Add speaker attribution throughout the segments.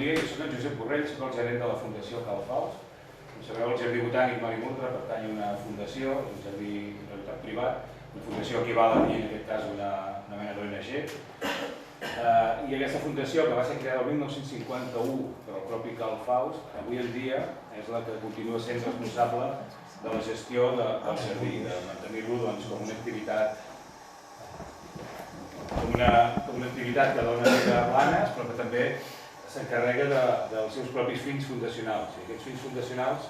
Speaker 1: dia, jo soc en Josep Borrell, soc el gerent de la Fundació Cal Faus. Com sabeu, el Jardí Botànic Marimultra pertany a una fundació, un jardí de propietat privat, una fundació equival a dir, en aquest cas, una mena d'ONG. I aquesta fundació, que va ser creada el 1951 per el propi Cal Faus, avui en dia és la que continua sent responsable de la gestió del jardí, de mantenir-lo com una activitat que dona vida a Blanes, però que també s'encarrega dels seus propis fins fundacionals. I aquests fins fundacionals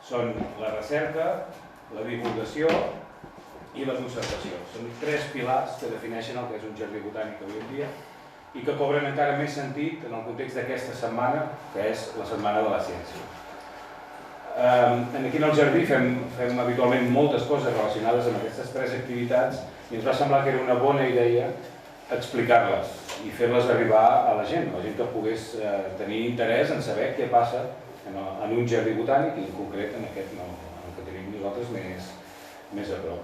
Speaker 1: són la recerca, la divulgació i la conservació. Són 3 pilars que defineixen el que és un jardí botànic avui en dia i que cobren encara més sentit en el context d'aquesta setmana, que és la Setmana de la Ciència. Aquí en el jardí fem habitualment moltes coses relacionades amb aquestes 3 activitats i ens va semblar que era una bona idea explicar-les i fer-les arribar a la gent que pogués tenir interès en saber què passa en un jardí botànic i en concret en aquest que tenim nosaltres més a prop.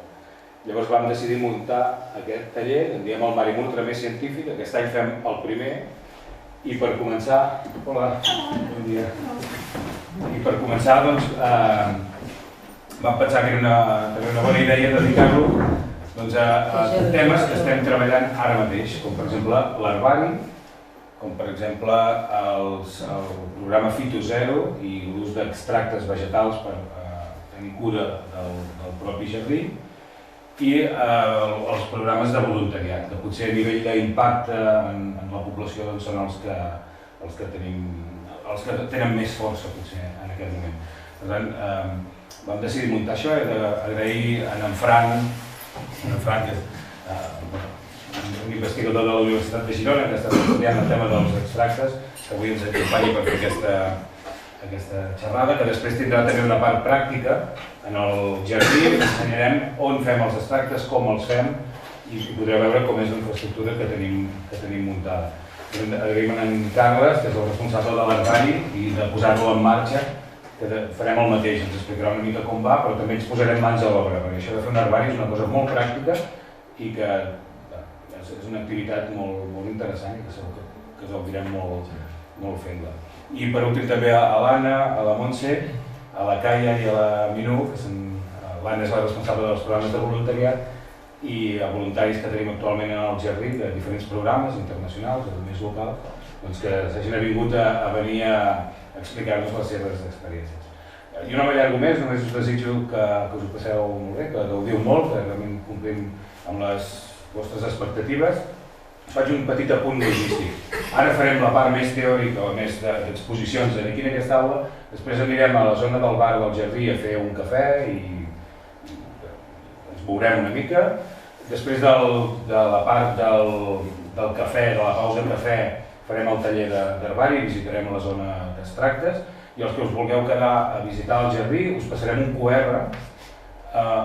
Speaker 1: Llavors vam decidir muntar aquest taller, en diem el Marimultra més científic, aquest any fem el primer i per començar... Hola, bon dia. I per començar doncs vam pensar que era una bona idea dedicar-lo a temes que estem treballant ara mateix, com per exemple l'herbari, com per exemple el programa Fito0 i l'ús d'extractes vegetals per tenir cura del propi jardí i els programes de voluntariat, que potser a nivell d'impacte en la població són els que tenen més força potser en aquest moment. Per tant, vam decidir muntar això i d'agrair a en Fran, que és un investigador de la Universitat de Girona que està estudiant el tema dels extractes, que avui ens acompanya per fer aquesta xerrada, que després tindrà també una part pràctica en el jardí. Ensenyarem on fem els extractes, com els fem i podreu veure com és la infraestructura que tenim muntada. Agraïm a en Carles, que és el responsable de l'herbari i de posar-lo en marxa, que farem el mateix, ens explicarà una mica com va, però també ens posarem mans a l'obra, perquè això de fer un herbari és una cosa molt pràctica i que és una activitat molt interessant i que segur que us gaudirem molt fent-la. I per últim també a l'Anna, a la Montse, a la Caia i a la Minú, que l'Anna és la responsable dels programes de voluntariat, i a voluntaris que tenim actualment en el jardí de diferents programes internacionals o més locals, que s'hagin avingut a venir a explicar-nos les seves experiències. Jo no m'allargo més, només us desitjo que us ho passeu molt bé, que gaudiu molt, que realment complim amb les vostres expectatives. Us faig un petit apunt logístic. Ara farem la part més teòrica o més d'exposicions aquí en aquesta aula, després anirem a la zona del bar del jardí a fer un cafè i ens veurem una mica. Després de la part del cafè, de la pausa de cafè, farem el taller d'herbari, visitarem la zona d'extractes i els que us vulgueu quedar a visitar el jardí us passarem un QR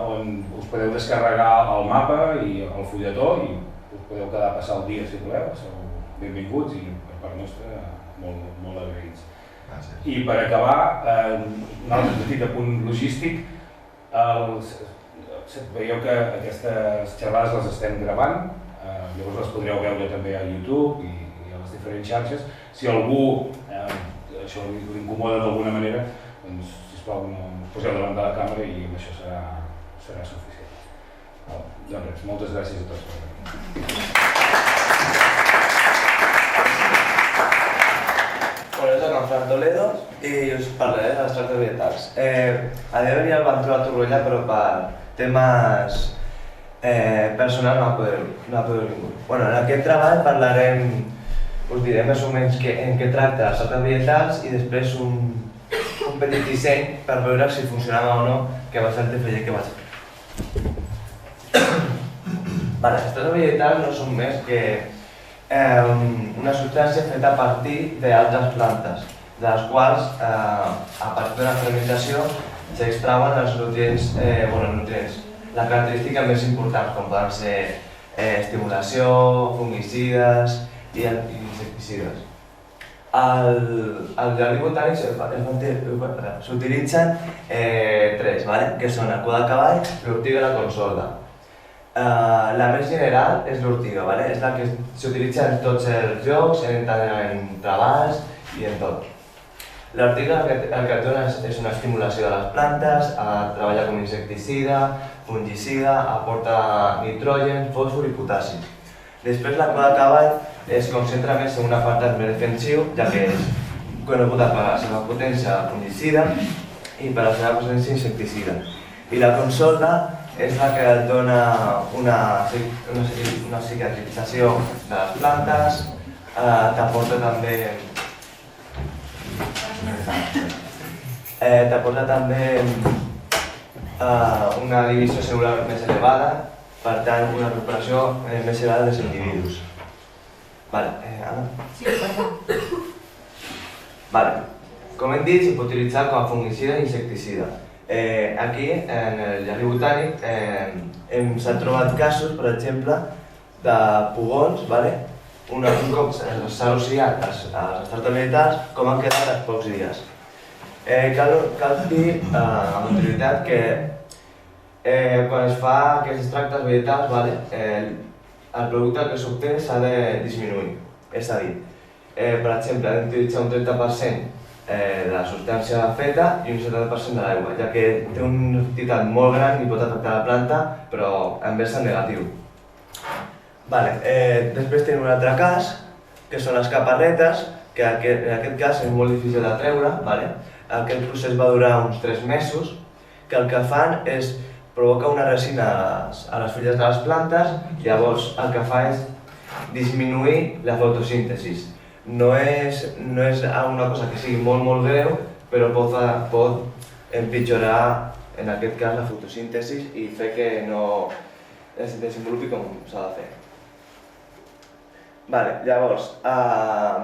Speaker 1: on us podeu descarregar el mapa i el fulletó i us podeu quedar a passar el dia si voleu, sou benvinguts i per part nostra molt agraïts. I per acabar, un altre petit apunt logístic, veieu que aquestes xerrades les estem gravant, llavors les podreu veure també a YouTube i les diferents xarxes. Si algú això l'incomoda d'alguna manera, doncs sisplau no us poseu davant de la càmera i amb això serà suficient. Doncs res, moltes gràcies a tots.
Speaker 2: Hola, soc en Fran Toledo i us parlaré de les tractes orientals. A dia venia el van trobar a Torroella, però per temes personals no ha pogut venir. En aquest treball parlarem, us diré més o menys en què tracta les tractes orientals i després un petit disseny per veure si funcionava o no, que va ser el TFG que vaig fer. Les tractes orientals no són més que una substància feta a partir d'altres plantes, de les quals, a partir de la fermentació, s'extrauen els nutrients, les característiques més importants, com poden ser estimulació, fungicides i insecticides. Al jardí botànic s'utilitzen 3, que són el cua de cavall, l'ortiga i la consorda. La més general és l'ortiga, és la que s'utilitza en tots els llocs, en treballs i en tot. L'article el que et dona és una estimulació de les plantes, treballa com insecticida, fungicida, aporta nitrogen, fòsfor i potassi. Després la qual de cavall es concentra més en un apartat més defensiu, ja que és coneguda per la seva potència fungicida i per la seva potència insecticida. I la consolda és la que et dona una cicatrització de les plantes, t'aporta també una divisió celular més elevada, per tant una recuperació més elevada dels individus. Vale, Anna?
Speaker 3: Sí, perdó.
Speaker 2: Vale. Com hem dit, s'hi pot utilitzar com a fungicida i insecticida. Aquí, en el jardí botànic, s'han trobat casos, per exemple, de pugons, un cop s'ha erosionat els extractes vegetals, com han quedat als pocs dies. Cal dir amb autoritat que quan es fa aquests extractes vegetals, el producte que s'obté s'ha de disminuir. És a dir, per exemple, hem d'utilitzar un 30% de la substància feta i un 70% de l'aigua, ja que té una quantitat molt gran i pot afectar la planta, però en vessant negatiu. Després tenim un altre cas, que són les caparretes, que en aquest cas és molt difícil de treure. Aquest procés va durar uns 3 mesos, que el que fan és provocar una resina a les fulles de les plantes, llavors el que fa és disminuir la fotosíntesi. No és una cosa que sigui molt greu, però pot empitjorar, en aquest cas, la fotosíntesi i fer que no es desenvolupi com s'ha de fer. Llavors,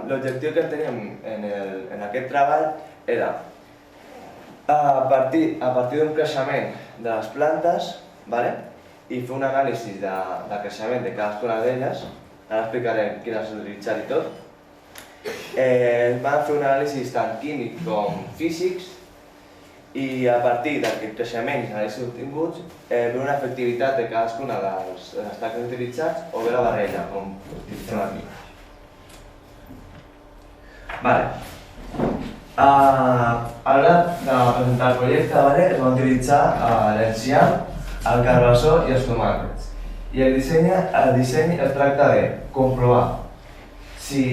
Speaker 2: l'objectiu que teníem en aquest treball era, a partir d'un creixement de les plantes, i fer un anàlisi de creixement de cadascuna d'elles, ara explicarem quines utilitzar i tot. Van fer un anàlisi tant químic com físics i a partir d'aquest creixement i anàlisis obtinguts veure una efectivitat de cadascuna dels extractes utilitzats o bé la barreja, com utilitzem aquí. A l'hora de presentar el projecte es va utilitzar l'enciam, el carbassó i els tomàquets. I el disseny es tracta de comprovar si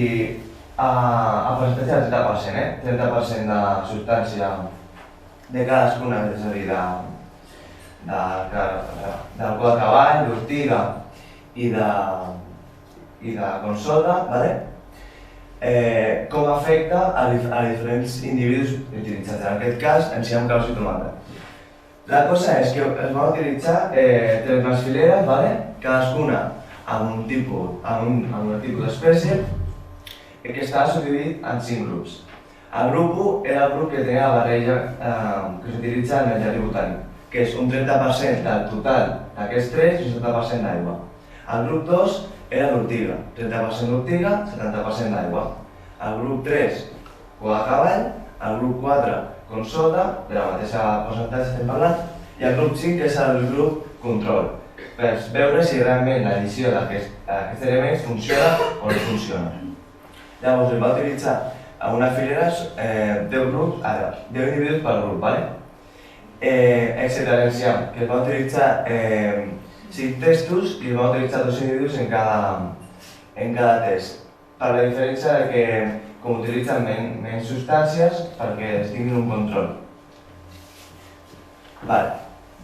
Speaker 2: a percentatge del 30% de substància de cadascuna, és a dir, del cul de cavall, d'ortiga i de consolda, com afecta a diferents individus utilitzats. En aquest cas, enciam, carbassó i tomàquet. La cosa és que es van utilitzar 3 fileres, cadascuna amb un tipus d'espècie, que estava subdividit en 5 grups. El grup 1 era el grup que tenia la barreja que s'utilitza en el jardí botànic, que és un 30% del total d'aquests 3 i un 70% d'aigua. El grup 2 era l'ortiga, 30% d'ortiga, 70% d'aigua. El grup 3, cua de cavall, el grup 4, consolda, de la mateixa percentatge estem parlant, i el grup 5, que és el grup control, per veure si realment l'addició d'aquests elements funciona o no funciona. Llavors es va utilitzar a una filera 10 individus per grup, excepte l'enciam, que es va utilitzar 5 testos i es va utilitzar 2 individus en cada test, per la diferència de que com utilitzen menys substàncies perquè es tinguin un control.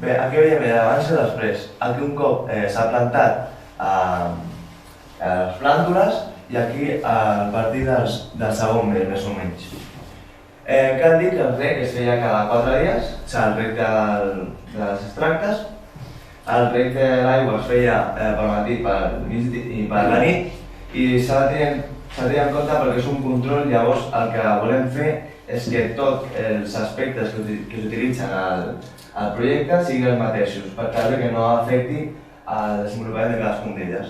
Speaker 2: Bé, aquí veiem l'abans i després. Aquí un cop s'ha plantat les plàntules i aquí a partir del segon mes, més o menys. Cal dir que el rec es feia cada 4 dies, el rec dels extractes. El rec de l'aigua es feia pel matí i per la nit i s'ha de tenir en compte perquè és un control, llavors el que volem fer és que tots els aspectes que s'utilitzen al projecte siguin els mateixos, per tal que no afecti el desenvolupament de cadascun d'elles.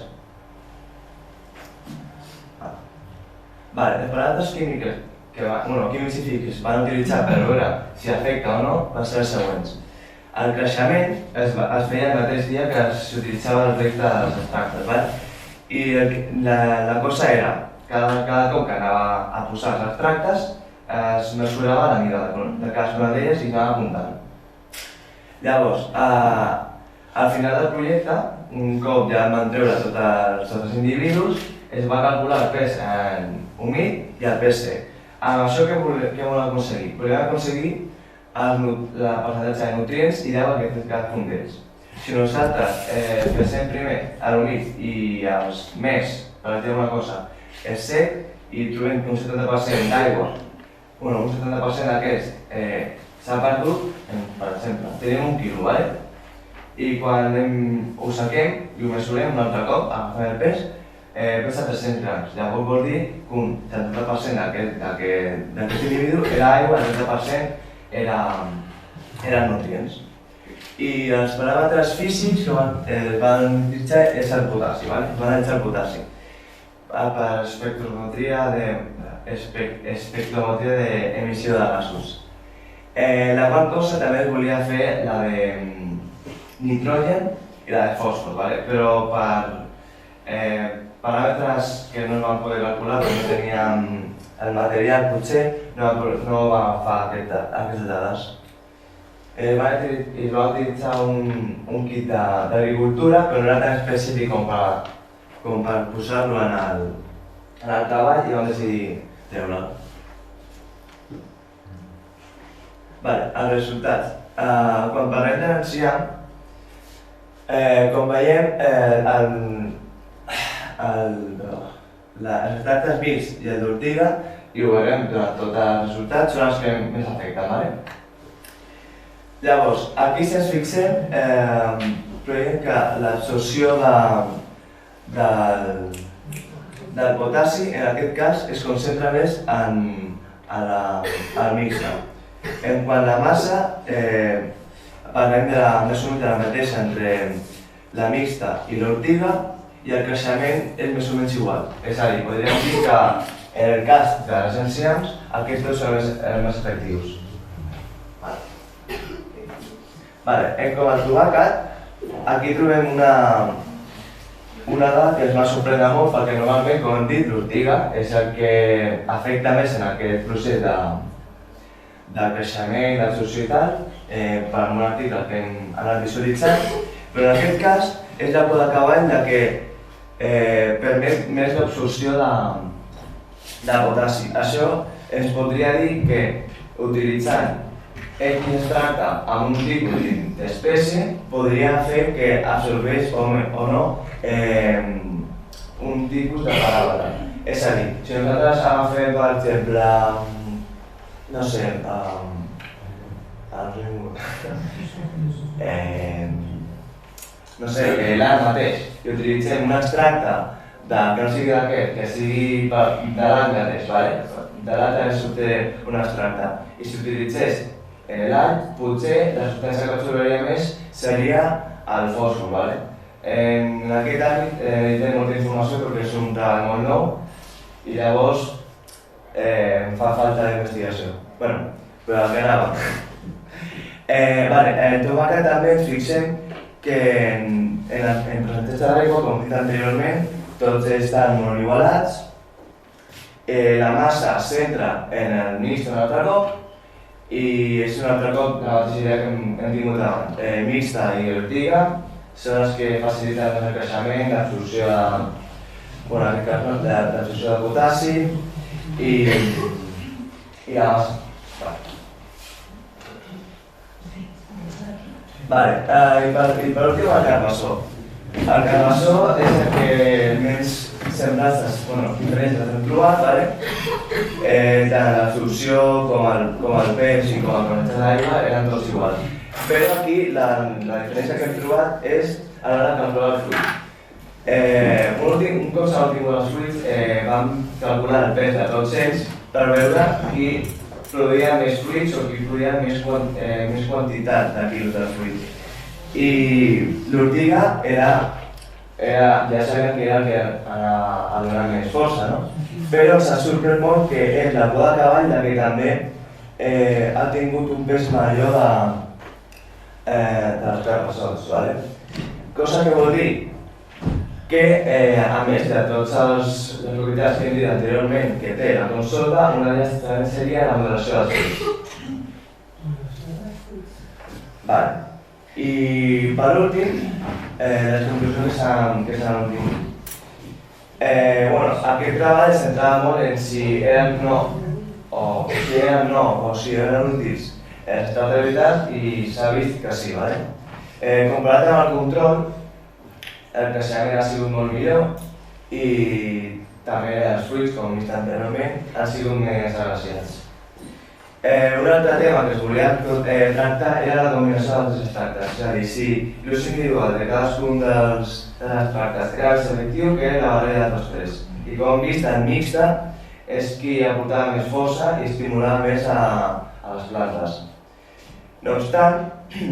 Speaker 2: Els paràmetres químics i físics que van utilitzar per veure si afecta o no van ser els següents. El creixement es feia el mateix dia que s'utilitzava el rec dels extractes. I la cosa era cada cop que anava a posar els extractes es mesurava la mida de cadascuna d'elles i anava apuntant. Llavors, al final del projecte, un cop ja van treure tots els individus, es va calcular el pes humit i el pes sec. Amb això què volem aconseguir? Volem aconseguir la percentatge de nutrients i d'aigua que té cadascun d'ells. Si nosaltres pensem primer a l'humit i als més, per dir una cosa, és sec i trobem que un 70% d'aigua, un 70% d'aquest s'ha perdut, per exemple, tenim 1 quilo, ¿vale? I quan ho saquem i ho mesurem un altre cop, agafem el pes, pesa 300 grams. Llavors vol dir que un 70% d'aquest individu era aigua i el 30% eren nutrients. I els paràmetres físics que van utilitzar és el potassi, van utilitzar el potassi per espectrometria d'emissió de gasos. La qual cosa també es volia fer la de nitrogen i la de fòsfor, però per paràmetres que no es van poder calcular perquè no teníem el material, potser no va agafar aquestes dades. Es va utilitzar un kit d'agricultura, però no era tan específic com per posar-lo en el treball i vam decidir treure'l. Els resultats. Quan parlem d'energia, com veiem, els extractes virs i el d'ortiga, i ho veurem durant tots els resultats, són els que més afecten. Llavors, aquí si ens fixem, veiem que l'absorció del potassi, en aquest cas, es concentra més al mixta. En quant a la massa, parlem més o menys de la mateixa entre la mixta i l'ortiga i el creixement és més o menys igual. És a dir, podríem dir que en el cas de les enciams, aquests dos són els més efectius. En com al tomàquet, aquí trobem una dada que ens va sorprendre molt perquè normalment, com hem dit, l'ortiga és el que afecta més en aquest procés de creixement, d'absorció i tal, per un article que hem anat visualitzant, però en aquest cas és la poda de cavall la que permet més l'absorció de potassi. Això ens podria dir que utilitzant X extracte amb un tipus d'espècie podria fer que absorbeix o no un tipus de paràmetre. És a dir, si nosaltres agafem, per exemple, no sé, l'art mateix, i utilitzem un extracte que no sigui d'aquest, que sigui de l'art mateix, de l'art també s'obté un extracte, i si utilitzés l'all, potser la substància que absorbiria més seria el fòsfor. En aquest àmbit té molta informació perquè és un treball molt nou i llavors em fa falta d'investigació. Però el que anava. En tomàquet també ens fixem que en percentatge d'aigua, com he dit anteriorment, tots estan molt igualats. La massa es centra en el mixt un altre cop i és un altre cop la mateixa idea que hem tingut abans. Mixta i ortiga són els que faciliten el creixement, l'absorció de potassi i la massa. I per últim el carbassó. El carbassó és el que menys semblances, diferències hem trobat, tant l'absorció com el pes i com el percentatge d'aigua eren tots iguals. Però aquí la diferència que hem trobat és a l'hora de calcular el fruit. Un cop s'han obtingut els fruits, vam calcular el pes de tots ells per veure qui produïa més fruits o qui produïa més quantitat de quilos de fruits. I l'ortiga ja sabem que era el que ha donat més força, però s'ha sorprès molt que és la poda de cavall la que també ha tingut un pes major dels carbassols. Cosa que vol dir que, a més de tots les propietats que hem dit anteriorment que té la consola, una d'elles també seria la moderació dels fruits. Vale. I per últim, les conclusions que s'han obtingut. Aquest treball es centrava molt en si eren o si eren útils els estats de veritat i s'ha vist que sí, vale? Comparat amb el control, el creixement ha sigut molt millor i també els fruits, com hem vist anteriorment, han sigut més agraciats. Un altre tema que es volia tractar era la combinació dels dos extractes, és a dir, si l'ús individual de cadascun dels extractes era més efectiu que la barrera de tots tres. I com hem vist, el mixta és qui aportava més força i estimulava més a les plantes. No obstant,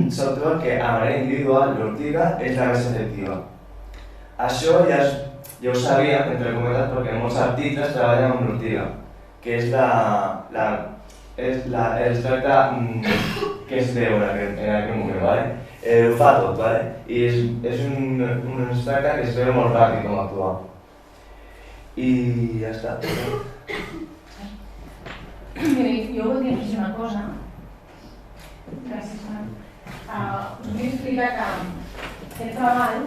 Speaker 2: s'observa que a manera individual l'ortiga és la més efectiva. Això ja ho sabíem, entre cometes, perquè molts articles treballen amb l'ortiga, que és l'extracte que es veu en aquest moment, ¿vale? Ho fa tot, ¿vale? I és un extracte que es veu molt ràpid com actuar. I ja està.
Speaker 3: Mira, jo voldria afegir una cosa. Gràcies, Juan. Us vull explicar que aquest treball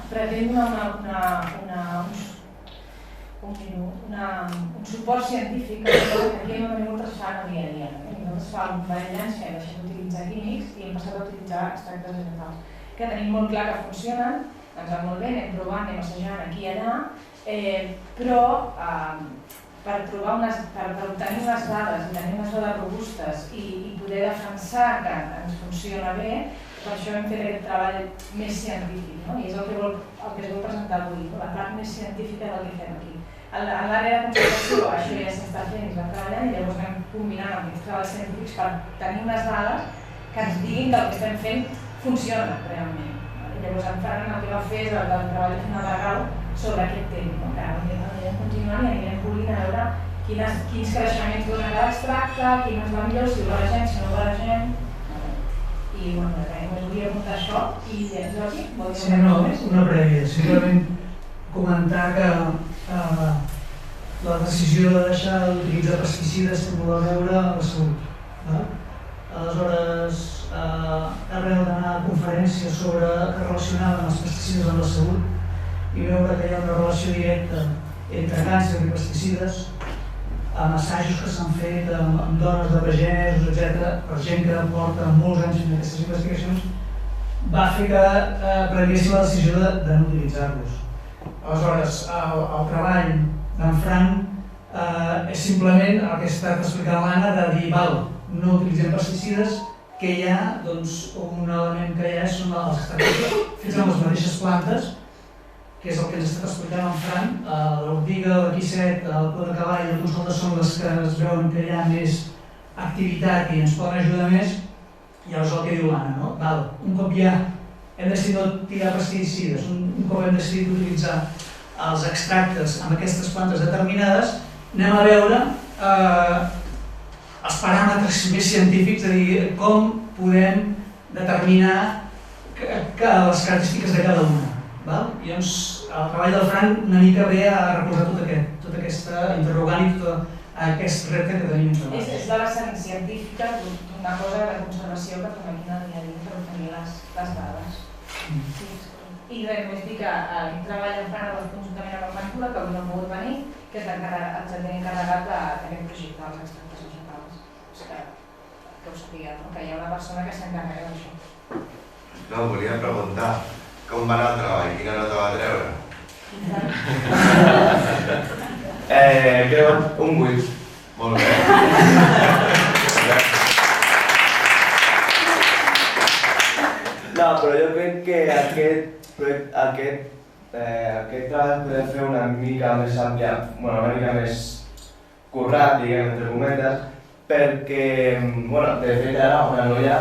Speaker 3: pretén un suport científic que aquí nosaltres fan a dia a dia. Nosaltres fa un parell d'anys que hem deixat d'utilitzar químics i hem passat a utilitzar extractes vegetals, que tenim molt clar que funcionen, ens va molt bé, anem provant, anem assajant aquí i allà, però per obtenir unes dades i tenir unes dades robustes i poder defensar que ens funciona bé, per això hem fet aquest treball més científic, no? I és el que es vol presentar avui, la part més científica del que fem aquí. En l'àrea de conservació això ja s'està fent i es va treballant i llavors anem combinant amb aquests treballs científics per tenir unes dades que ens diguin que el que estem fent funciona realment. Llavors en Ferran el que va fer és el treball final de grau sobre aquest tema, que anirem continuant i anirem polint a veure quins creixements dona cada extracte, quin és la millor, si ho barregem, si no ho barregem. I bueno, només volia apuntar això i Jordi, vol dir alguna cosa més?
Speaker 4: Una prèvia, simplement comentar que la decisió de deixar d'utilitzar pesticides té molt a veure amb la salut. Aleshores, arrel d'anar a conferències que relacionaven els pesticides amb la salut i veure que hi ha una relació directa entre càncer i pesticides, amb assajos que s'han fet amb dones de pagesos, etc., per gent que porta molts anys en aquestes investigacions, va fer que prenguéssim la decisió de no utilitzar-los. Aleshores, el treball d'en Fran és simplement el que està explicant l'Anna de dir, no utilitzem pesticides, que hi ha un element que hi ha són els extractes fets amb les mateixes plantes, que és el que ens està explicant en Fran, l'ortiga, el quisset, el cor de cavall i el consol són les que es veuen que hi ha més activitat i ens poden ajudar més, i llavors el que diu l'Anna, no? Un cop ja hem decidit no tirar pesticides, un cop hem decidit utilitzar els extractes amb aquestes plantes determinades, anem a veure els paràmetres més científics, és a dir, com podem determinar les característiques de cada una. I llavors el treball del Fran una mica ve a recolzar tota aquesta interrogant i tot aquest repte que tenim entre nosaltres.
Speaker 3: És la vessant científica d'una cosa de conservació que fem aquí en el dia a dia per obtenir les dades. I res, només dir que treballa en Fran conjuntament amb el Ventura, que avui no ha pogut venir, que ens ha encarregat d'aquest projecte dels extractes vegetals. Que ho sapigueu, que hi ha una persona que s'encarrega d'això.
Speaker 5: No, volia preguntar com va anar el treball, quina nota va treure?
Speaker 2: Creu un 8.
Speaker 5: Molt bé.
Speaker 2: No, però jo crec que aquest treball podem fer una mica més àmplia, una mica més currat, diguem, entre cometes, perquè, de fet ara una noia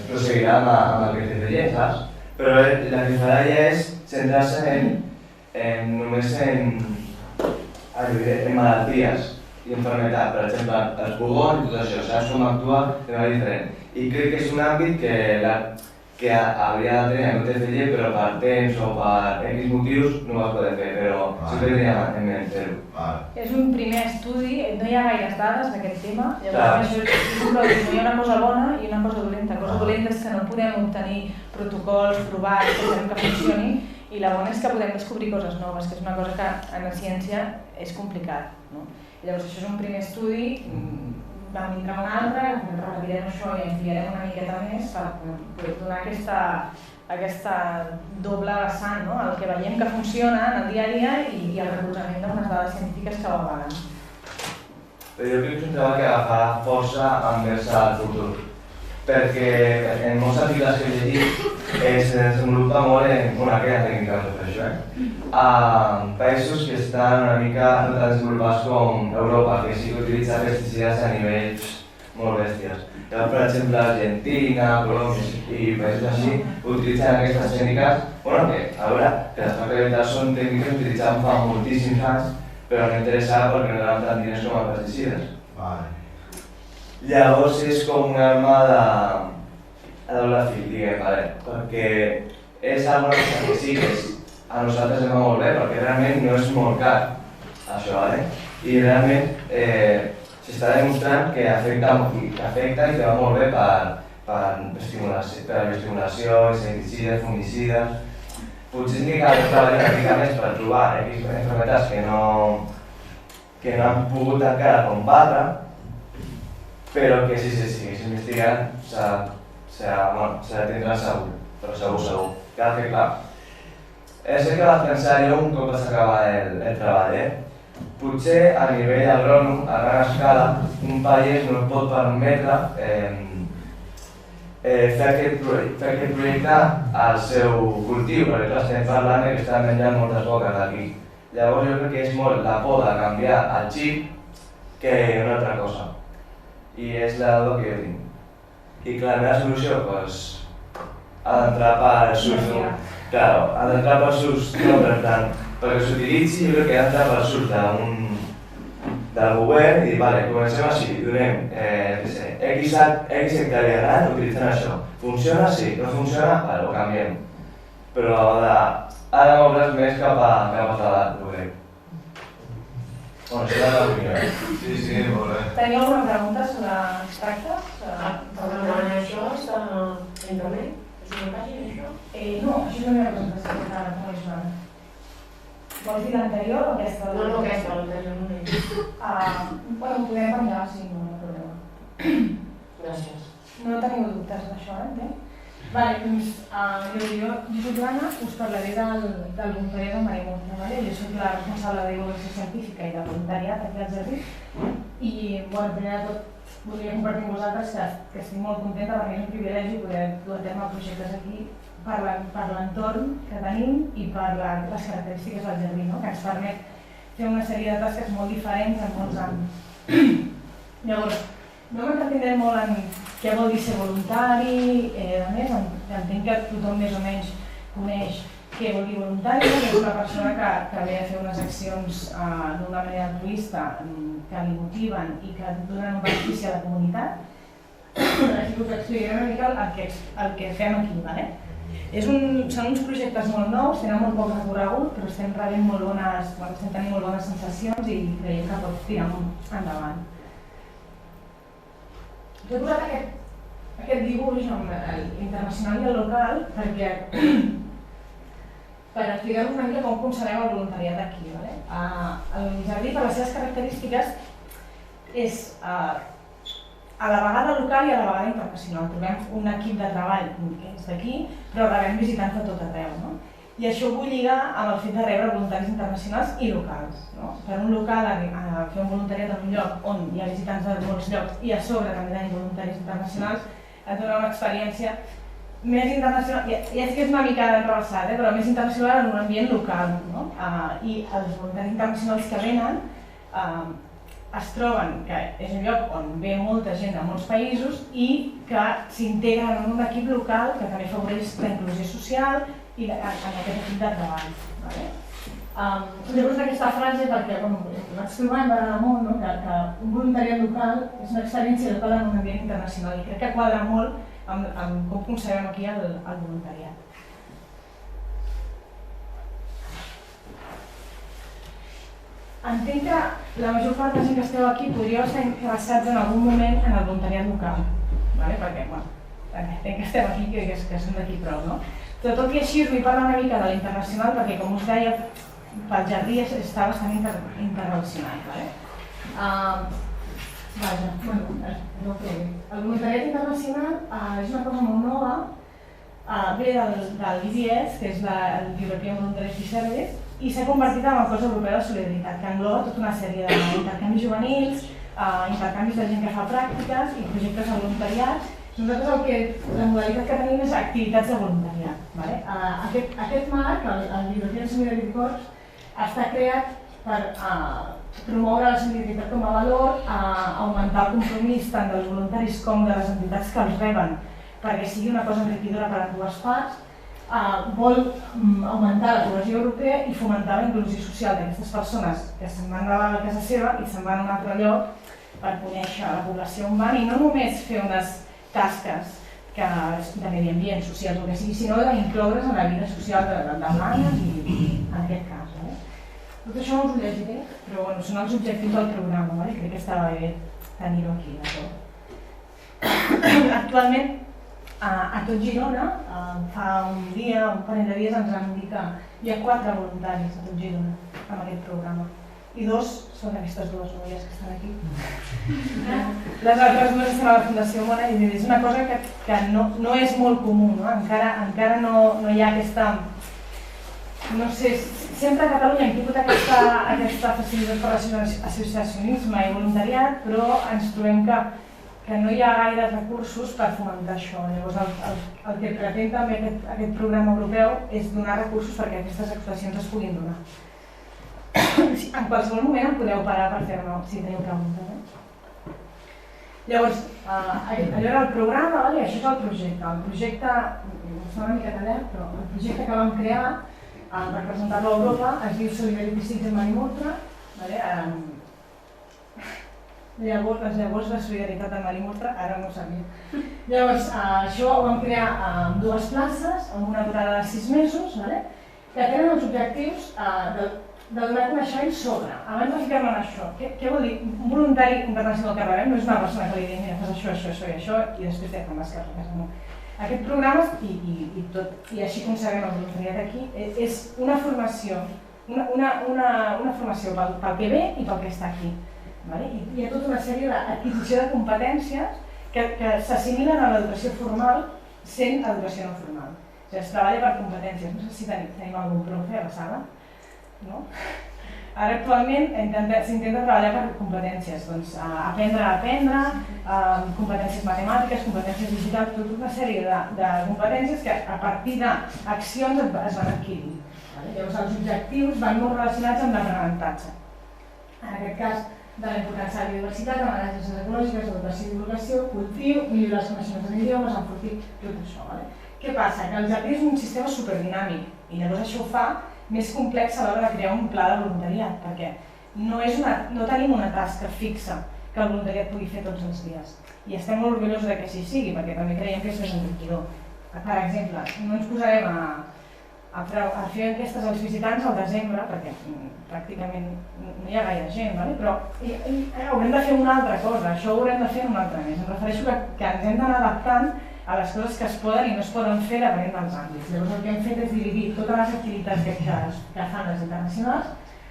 Speaker 2: proseguirà amb el que té de llei, saps? Però la que farà ja és centrar-se només en malalties i enfermedats, per exemple, els bubons i tot això, saps com actua de manera diferent. I crec que és un àmbit que que hauria de tenir en UTFG, però per temps o per X motius no ho vas poder fer, però sí que tenia en ment fer-ho.
Speaker 3: És un primer estudi, no hi ha gaires dades d'aquest tema, llavors no hi ha una cosa bona i una cosa dolenta. La cosa dolenta és que no podem obtenir protocols provats que sabem que funcionin, i la bona és que podem descobrir coses noves, que és una cosa que en la ciència és complicat. Llavors això és un primer estudi, vam vindre un altre, repetirem això i ampliarem una miqueta més per poder donar aquesta doble vessant, el que veiem que funciona en el dia a dia i el recolzament d'unes dades científiques que ho avalen.
Speaker 2: Però jo crec que és un treball que agafarà força envers el futur, perquè en molts articles que he llegit es desenvolupa molt en una aquella tècnica de fer això, a països que estan una mica no tan desenvolupats com Europa, que sí que utilitza pesticides a nivells molt bèsties. Per exemple, Argentina, Colòmbia i països així utilitzen aquestes tècniques, que a veure, que les tractabilitats són tècniques que utilitzem fa moltíssims anys, però no interessa perquè no donen tant diners com els pesticides. Llavors és com una arma de doble fil, diguem, perquè és una cosa que sí que a nosaltres ens va molt bé, perquè realment no és molt car, això, i realment s'està demostrant que afecta i que va molt bé per l'estimulació, insecticides, fungicides. Potser sí que cal treballar una mica més per trobar enfermetats que no han pogut encara combatre, però que si s'investiguen se tindran segur, però segur. Cal que clar. És el que vaig pensar jo un cop vaig acabar el treball. Potser a nivell agrònom, a gran escala, un país no es pot permetre fer aquest projecte al seu cultiu, perquè clar, estem parlant que estan menjant moltes boques d'aquí. Llavors jo crec que és molt la por de canviar el xip que una altra cosa. I és la dada que jo tinc. I clar, la meva solució ha d'entrar per SUS. Claro, ha d'entrar per SUS, no per tant, perquè s'utilitzi, jo crec que ha d'entrar per SUS del govern i dir, vale, comencem així, donem, X hectàrea gran utilitzant això. Funciona? Sí. No funciona? Vale, ho canviem. Però ha de moure's més cap a l'edat, ho crec. Bueno, això és l'opinió.
Speaker 5: Sí, molt bé.
Speaker 3: Teniu alguna pregunta sobre extractes?
Speaker 6: Això està en internet? És una pàgina, això?
Speaker 3: No, això és la meva presentació, com és una. Vols dir l'anterior o aquesta?
Speaker 6: No, aquesta, l'anterior no és.
Speaker 3: Bueno, ho podem penjar, sí, no hi ha problema.
Speaker 6: Gràcies.
Speaker 3: No teniu dubtes d'això, Vale, doncs jo soc l'Anna, us parlaré del voluntariat de Marimón. Jo soc la responsable de divulgació científica i de voluntariat aquí al jardí. I, primer de tot, volia compartir amb vosaltres que estic molt contenta perquè és un privilegi poder dur a terme projectes aquí per l'entorn que tenim i per les característiques del jardí, que ens permet fer una sèrie de tasques molt diferents en molts àmbits. Llavors, no m'entretindré molt en què vol dir ser voluntari, a més, entenc que tothom més o menys coneix què vol dir voluntari, que és una persona que ve a fer unes accions d'una manera altruista que li motiven i que donen un benefici a la comunitat. Així que us explicaré una mica el que fem aquí. Són uns projectes molt nous, tenen molt poc recorregut, però estem tenint molt bones sensacions i creiem que pot tirar endavant. Jo he posat aquest dibuix amb l'internacional i el local per explicar-vos una mica com concebem el voluntariat aquí. El jardí, per les seves característiques, és a la vegada local i a la vegada internacional. Trobem un equip de treball que és d'aquí, però rebem visitants de tot arreu. I això ho vull lligar amb el fet de rebre voluntaris internacionals i locals. Per un local, fer un voluntariat en un lloc on hi ha visitants de molts llocs i a sobre també tenim voluntaris internacionals, et dona una experiència més internacional, ja és que és una mica enrevessat, però més internacional en un ambient local. I els voluntaris internacionals que venen es troben que és un lloc on ve molta gent de molts països i que s'integren en un equip local que també afavoreix la inclusió social i en aquest equip de treball. Llavors aquesta frase, perquè vaig trobar en m'agrada molt, que un voluntariat local és una experiència local en un ambient internacional i crec que quadra molt amb com concebem aquí el voluntariat. Entenc que la major part de gent que esteu aquí podríeu estar interessats en algun moment en el voluntariat local, perquè entenc que estem aquí, que som d'aquí prou, no? Però tot i així us vull parlar una mica de l'internacional perquè, com us deia, pel jardí està bastant interrelacionat. El voluntariat internacional és una cosa molt nova, ve del IDS, que és el European Voluntary Service, i s'ha convertit en el cos europeu de solidaritat, que engloba tota una sèrie d'intercanvis juvenils, intercanvis de gent que fa pràctiques i projectes de voluntariat. Nosaltres la modalitat que tenim és activitats de voluntariat. Aquest marc, el European Solidarity Corps, està creat per promoure la solidaritat com a valor, augmentar el compromís tant dels voluntaris com de les entitats que els reben perquè sigui una cosa enriquidora per a dues parts, vol augmentar la cohesió europea i fomentar la inclusió social d'aquestes persones que se'n van de la casa seva i se'n van a un altre lloc per conèixer la població on van i no només fer unes tasques de medi ambient, socials o que sigui, sinó d'incloure's en la vida social de l'Anes i en aquest cas. Tot això no us ho llegiré, però són els objectius del programa, crec que estava bé tenir-ho aquí. Actualment, a tot Girona, fa un parell de dies ens van dir que hi ha 4 voluntaris a tot Girona amb aquest programa. I 2 són aquestes dues noies que estan aquí. Les altres dues estan a la Fundació Mona i és una cosa que no és molt comú, encara no hi ha aquesta... No sé, sempre a Catalunya hem tingut aquesta facilitat per l'associacionisme i voluntariat, però ens trobem que no hi ha gaire recursos per fomentar això. Llavors, el que pretén també aquest programa europeu és donar recursos perquè aquestes actuacions es puguin donar. En qualsevol moment em podeu parar per fer-me, si teniu preguntes. Llavors, allò era el programa i això és el projecte. El projecte, està una mica tallat, però el projecte que vam crear per presentar-lo a Europa es diu Solidarity Cities in Marimortra. Les llavors de solidaritat de Marimortra, ara no ho sabia. Llavors, això ho vam crear amb 2 places, amb una durada de 6 mesos, que tenen els objectius de donar coneixement sobre. Abans de ficar-me en això, què vol dir? Un voluntari internacional que rebem no és una persona que li digui mira, fas això, això, això i això i després ja fan les coses. Aquest programa, i així concebem el voluntariat aquí, és una formació, una formació pel que ve i pel que està aquí. Hi ha tota una sèrie d'adquisició de competències que s'assimilen a l'educació formal sent educació no formal. O sigui, es treballa per competències. No sé si tenim algun profe a la sala. Ara actualment s'intenta treballar per competències, aprendre a aprendre, competències matemàtiques, competències digitals, tota una sèrie de competències que a partir d'accions es van adquirint. Llavors els objectius van molt relacionats amb l'aprenentatge. En aquest cas, de la importància de la biodiversitat, amenaces ecològiques, educació i divulgació, cultiu, millorar els coneixements en idiomes, enfortir tot això. Què passa? Que el jardí és un sistema superdinàmic i llavors això ho fa més complex a l'hora de crear un pla de voluntariat, perquè no tenim una tasca fixa que el voluntariat pugui fer tots els dies. I estem molt orgullosos que així sigui, perquè també creiem que és més enriquidor. Per exemple, no ens posarem a fer enquestes als visitants al desembre, perquè pràcticament no hi ha gaire gent, però haurem de fer una altra cosa, això ho haurem de fer un altre mes. Em refereixo que ens hem d'anar adaptant a les coses que es poden i no es poden fer depenent dels àmbits. Llavors el que hem fet és dividir totes les activitats que fan les internacionals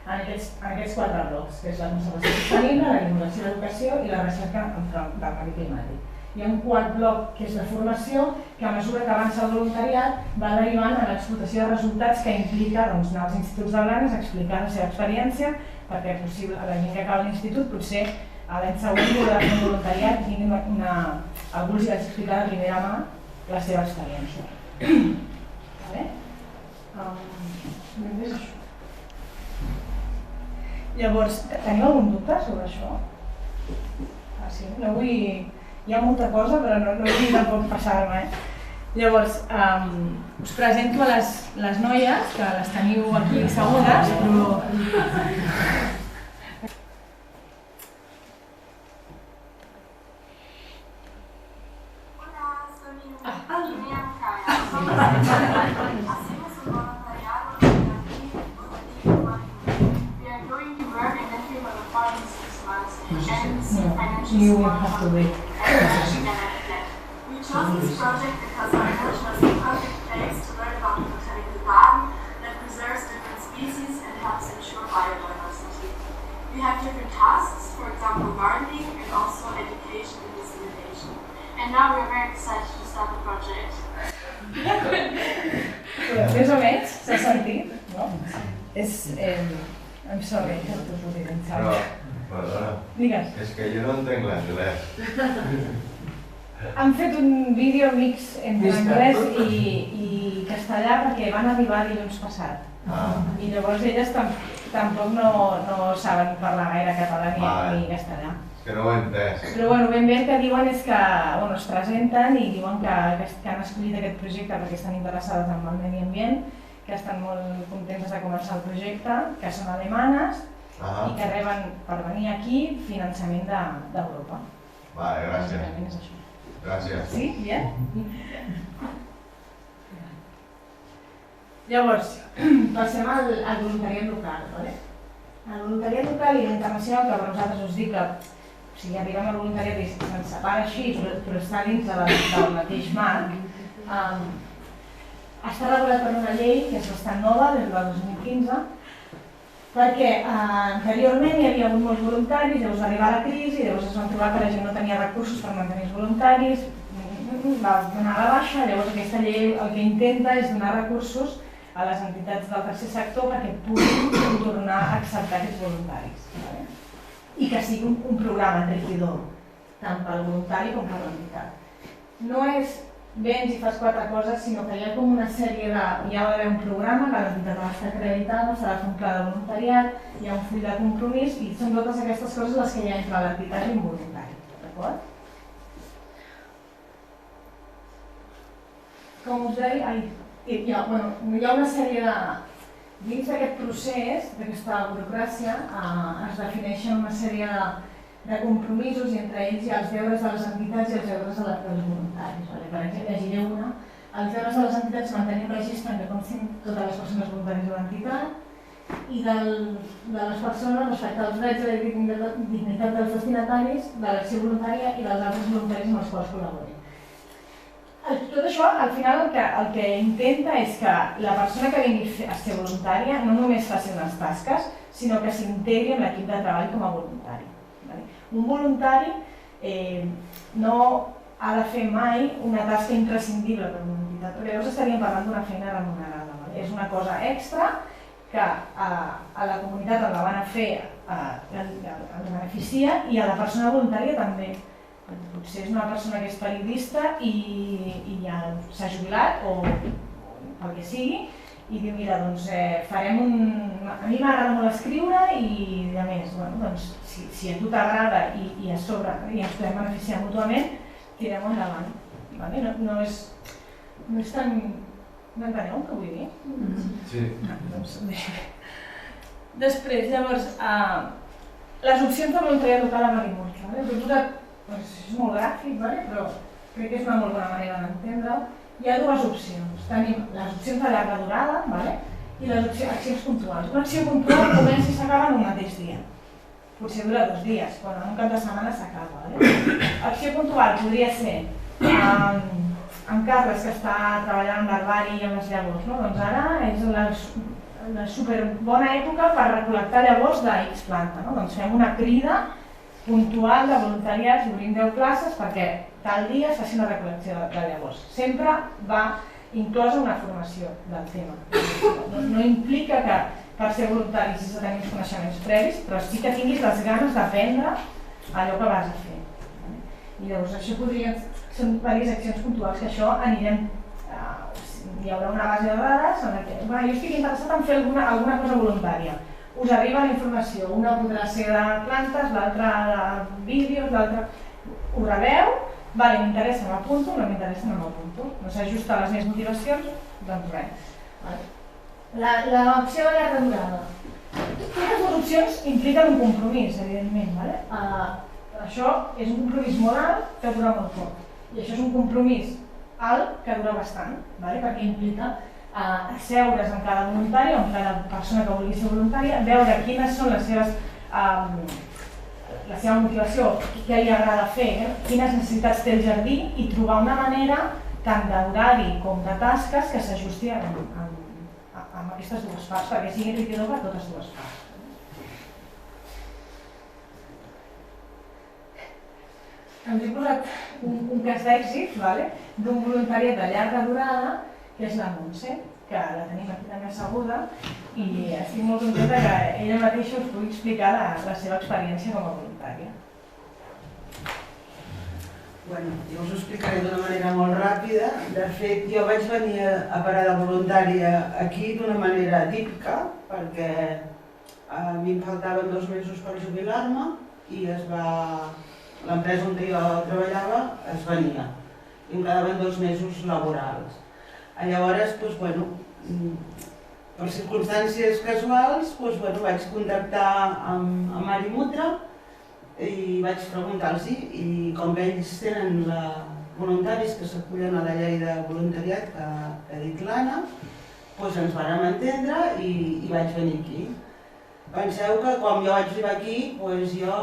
Speaker 3: en aquests 4 blocs, que és la conservació sostenible, la divulgació i l'educació i la recerca del canvi climàtic. Hi ha un 4 bloc que és la formació, que a mesura que avança el voluntariat va derivant en l'explotació de resultats que implica anar als instituts de Blanes a explicar la seva experiència, perquè a la gent que acaba l'institut potser a l'any següent podrà fer un voluntariat i algú els vaig explicar de primera mà la seva experiència. Llavors, teniu algun dubte sobre això? No vull... Hi ha molta cosa, però no vull tampoc passar-me. Llavors, us presento a les noies, que les teniu aquí assegudes, però...
Speaker 7: Hola, soy
Speaker 4: You will have to wait.
Speaker 7: We chose this project because our village was the perfect place to learn about the botanical garden that preserves different species and helps ensure biodiversity. We have different tasks, for example gardening and also education and dissemination. And now we are very excited to start the project.
Speaker 3: Més o menys, s'ha sentit, no? I'm sorry, I have to put it in
Speaker 5: Però,
Speaker 3: Spanish.
Speaker 5: perdona,
Speaker 3: Digues.
Speaker 5: és que jo no entenc l'anglès.
Speaker 3: Han fet un vídeo mix entre anglès i castellà perquè van arribar dilluns passat. I llavors elles tampoc no saben parlar gaire català ni castellà.
Speaker 5: És que no ho he entès.
Speaker 3: Però bueno, ben bé el que diuen és que es presenten i diuen que han escollit aquest projecte perquè estan interessades en el medi ambient, que estan molt contentes de començar el projecte, que són alemanes i que reben per venir aquí finançament d'Europa.
Speaker 5: Vale, gràcies.
Speaker 3: Bàsicament és això.
Speaker 5: Gràcies.
Speaker 3: Sí? Bien? Llavors, passem al voluntariat local, ¿vale? El voluntariat local i l'internacional, que per nosaltres us dic que arribem al voluntariat i se'n separa així, però està dins del mateix marc, està regulat per una llei que és bastant nova, des del 2015, perquè anteriorment hi havia hagut molts voluntaris, llavors va arribar la crisi, llavors es van trobar que la gent no tenia recursos per mantenir els voluntaris, va donar la baixa, llavors aquesta llei el que intenta és donar recursos a les entitats del tercer sector perquè puguin tornar a acceptar aquests voluntaris. I que sigui un programa enriquidor, tant pel voluntari com per l'entitat. No és vens i fas 4 coses, sinó que hi ha com una sèrie de... Hi ha d'haver un programa que l'entitat ha d'estar acreditada, s'ha de fer un pla de voluntariat, hi ha un full de compromís i són totes aquestes coses les que hi ha entre l'entitat i un voluntari. D'acord? Com us deia, hi ha una sèrie de... Dins d'aquest procés, d'aquesta burocràcia, es defineixen una sèrie de compromisos i entre ells hi ha els deures de les entitats i els deures dels voluntaris. Per exemple, llegiré una. Els deures de les entitats mantenir un registre en què constin totes les persones voluntàries de l'entitat i de les persones respecte als drets i la dignitat dels destinataris, de l'acció voluntària i dels altres voluntaris amb els quals col·laborin. Tot això, al final, el que intenta és que la persona que vingui a ser voluntària no només faci unes tasques, sinó que s'integri en l'equip de treball com a voluntari. Un voluntari no ha de fer mai una tasca imprescindible per una entitat, perquè llavors estaríem parlant d'una feina remunerada. És una cosa extra que a la comunitat on la van a fer el beneficia i a la persona voluntària també. Potser és una persona que és periodista i ja s'ha jubilat o el que sigui i diu, mira, doncs farem un... A mi m'agrada molt escriure i a més, doncs si a tu t'agrada i a sobre ens podem beneficiar mútuament, tirem endavant. No és tan... M'enteneu el que vull dir? Sí. Després, llavors, les opcions de voluntariat local a Marimur. És molt gràfic, però crec que és una molt bona manera d'entendre-ho. Hi ha 2 opcions. Tenim les opcions de llarga durada i les accions puntuals. Una acció puntual comença i s'acaba en un mateix dia. Potser dura 2 dies, quan en un cap de setmana s'acaba. Acció puntual podria ser en Carles, que està treballant amb l'herbari i amb les llavors. Doncs ara és la superbona època per recol·lectar llavors d'X planta. Doncs fem una crida puntual de voluntariats, obrim 10 places perquè tal dia es faci una recol·lecció de llavors. Sempre va inclosa una formació del tema. No implica que per ser voluntari has de tenir uns coneixements previs, però sí que tinguis les ganes d'aprendre allò que vas a fer. I llavors això són diverses accions puntuals que això anirem... Hi haurà una base de dades en la que jo estic interessat en fer alguna cosa voluntària. Us arriba la informació, una podrà ser de plantes, l'altra de vídeos, l'altra... Ho rebeu, m'interessa, m'apunto, no m'interessa, no m'apunto. No s'ajusta a les meves motivacions, doncs res. L'opció de llarga durada. Totes les opcions impliquen un compromís, evidentment. Això és un compromís moral que dura molt poc. I això és un compromís alt que dura bastant, perquè implica asseure's amb cada voluntari o amb cada persona que vulgui ser voluntària, veure quines són les seves la seva motivació, què li agrada fer, quines necessitats té el jardí i trobar una manera tant d'horari com de tasques que s'ajusti amb aquestes dues parts, perquè sigui enriquidor per totes dues parts. Ens he posat un cas d'èxit d'un voluntariat de llarga durada, que és la Montse, que la tenim aquí també asseguda, i estic molt contenta que ella mateixa us pugui explicar la seva experiència com a voluntària.
Speaker 8: Bueno, jo us ho explicaré d'una manera molt ràpida. De fet, jo vaig venir a parada voluntària aquí d'una manera típica, perquè a mi em faltaven 2 mesos per jubilar-me i l'empresa on jo treballava es venia i em quedaven 2 mesos laborals. Llavors, per circumstàncies casuals, vaig contactar amb Mari Mutra i vaig preguntar-los, i com que ells tenen voluntaris que s'acullen a la llei de voluntariat que ha dit l'Anna, ens vàrem entendre i vaig venir aquí. Penseu que quan jo vaig arribar aquí, jo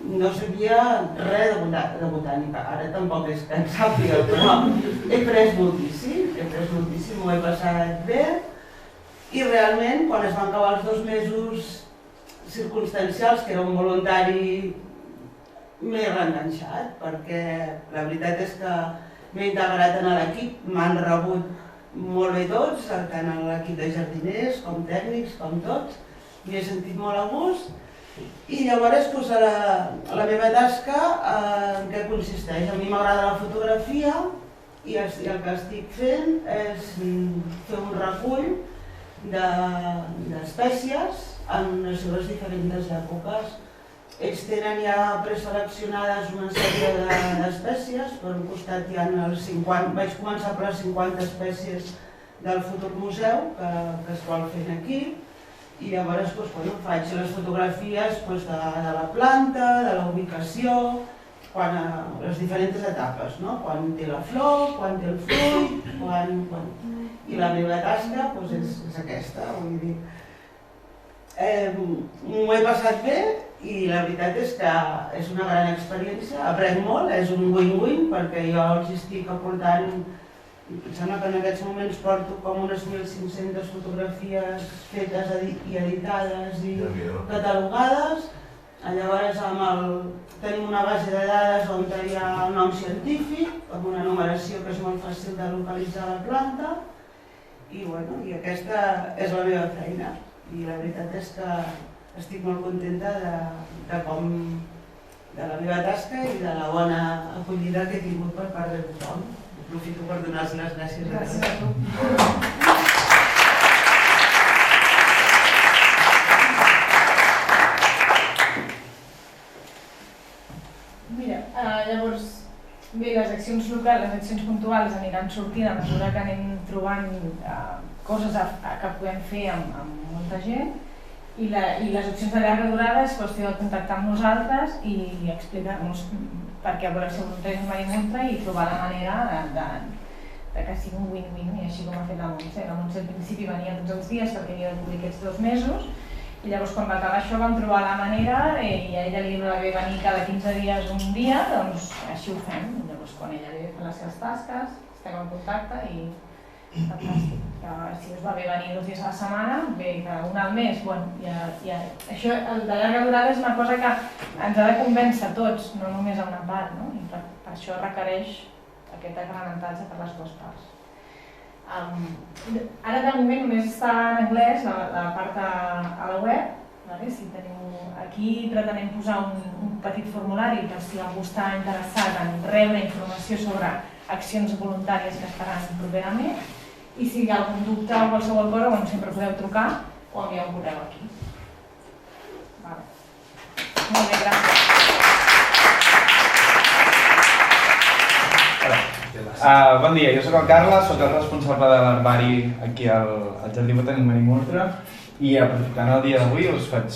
Speaker 8: no sabia res de botànica, ara tampoc és que en sàpiga, però he pres moltíssim, m'ho he passat bé i realment quan es van acabar els 2 mesos circumstancials, que era un voluntari, m'he reenganxat, perquè la veritat és que m'he integrat en l'equip, m'han rebut molt bé tots, tant en l'equip de jardiners com tècnics, com tots, m'hi he sentit molt a gust. I llavors la meva tasca en què consisteix? A mi m'agrada la fotografia i el que estic fent és fer un recull d'espècies en les seves diferents èpoques. Ells tenen ja preseleccionades una sèrie d'espècies, per un costat hi ha els 50, vaig començar per les 50 espècies del futur museu que es vol fer aquí. I llavors faig les fotografies de la planta, de la ubicació, les diferents etapes, quan té la flor, quan té el fruit, i la meva tasca és aquesta, vull dir. M'ho he passat bé i la veritat és que és una gran experiència, aprenc molt, és un win-win perquè jo els estic aportant. Em sembla que en aquests moments porto com unes 1.500 fotografies fetes i editades i catalogades. Llavors tenim una base de dades on hi ha el nom científic, amb una numeració que és molt fàcil de localitzar la planta. I aquesta és la meva feina. I la veritat és que estic molt contenta de la meva tasca i de la bona acollida que he tingut per part de tothom. Aprofito per donar-los les gràcies a tots. Gràcies a tu.
Speaker 3: Mira, llavors, bé, les accions locals, les accions puntuals aniran sortint a mesura que anem trobant coses que podem fer amb molta gent i les opcions de llarga durada és qüestió de contactar amb nosaltres i explicar-nos per què voleu ser voluntaris amb Mari Mutra i trobar la manera de que sigui un win-win, i així com ha fet la Montse. La Montse al principi venia tots els dies perquè havia de cobrir aquests 2 mesos i llavors quan va acabar això vam trobar la manera i a ella li va bé venir cada 15 dies un dia, doncs així ho fem. Llavors quan ella li fa les seves tasques, estem en contacte i fantàstic. Si us va bé venir 2 dies a la setmana, bé, un al mes, això de llarga durada és una cosa que ens ha de convèncer a tots, no només a una part, i per això requereix aquest aprenentatge per les 2 parts. Ara de moment només està en anglès la part a la web, aquí pretenem posar un petit formulari per si algú està interessat en rebre informació sobre accions voluntàries que es faran properament. I si hi ha algun dubte o qualsevol cosa, sempre podeu trucar o enviar un correu aquí. Molt bé, gràcies.
Speaker 9: Bon dia, jo soc el Carles, soc el responsable de l'herbari aquí al Jardí Botànic Mari Mutra i aprofitant el dia d'avui us faig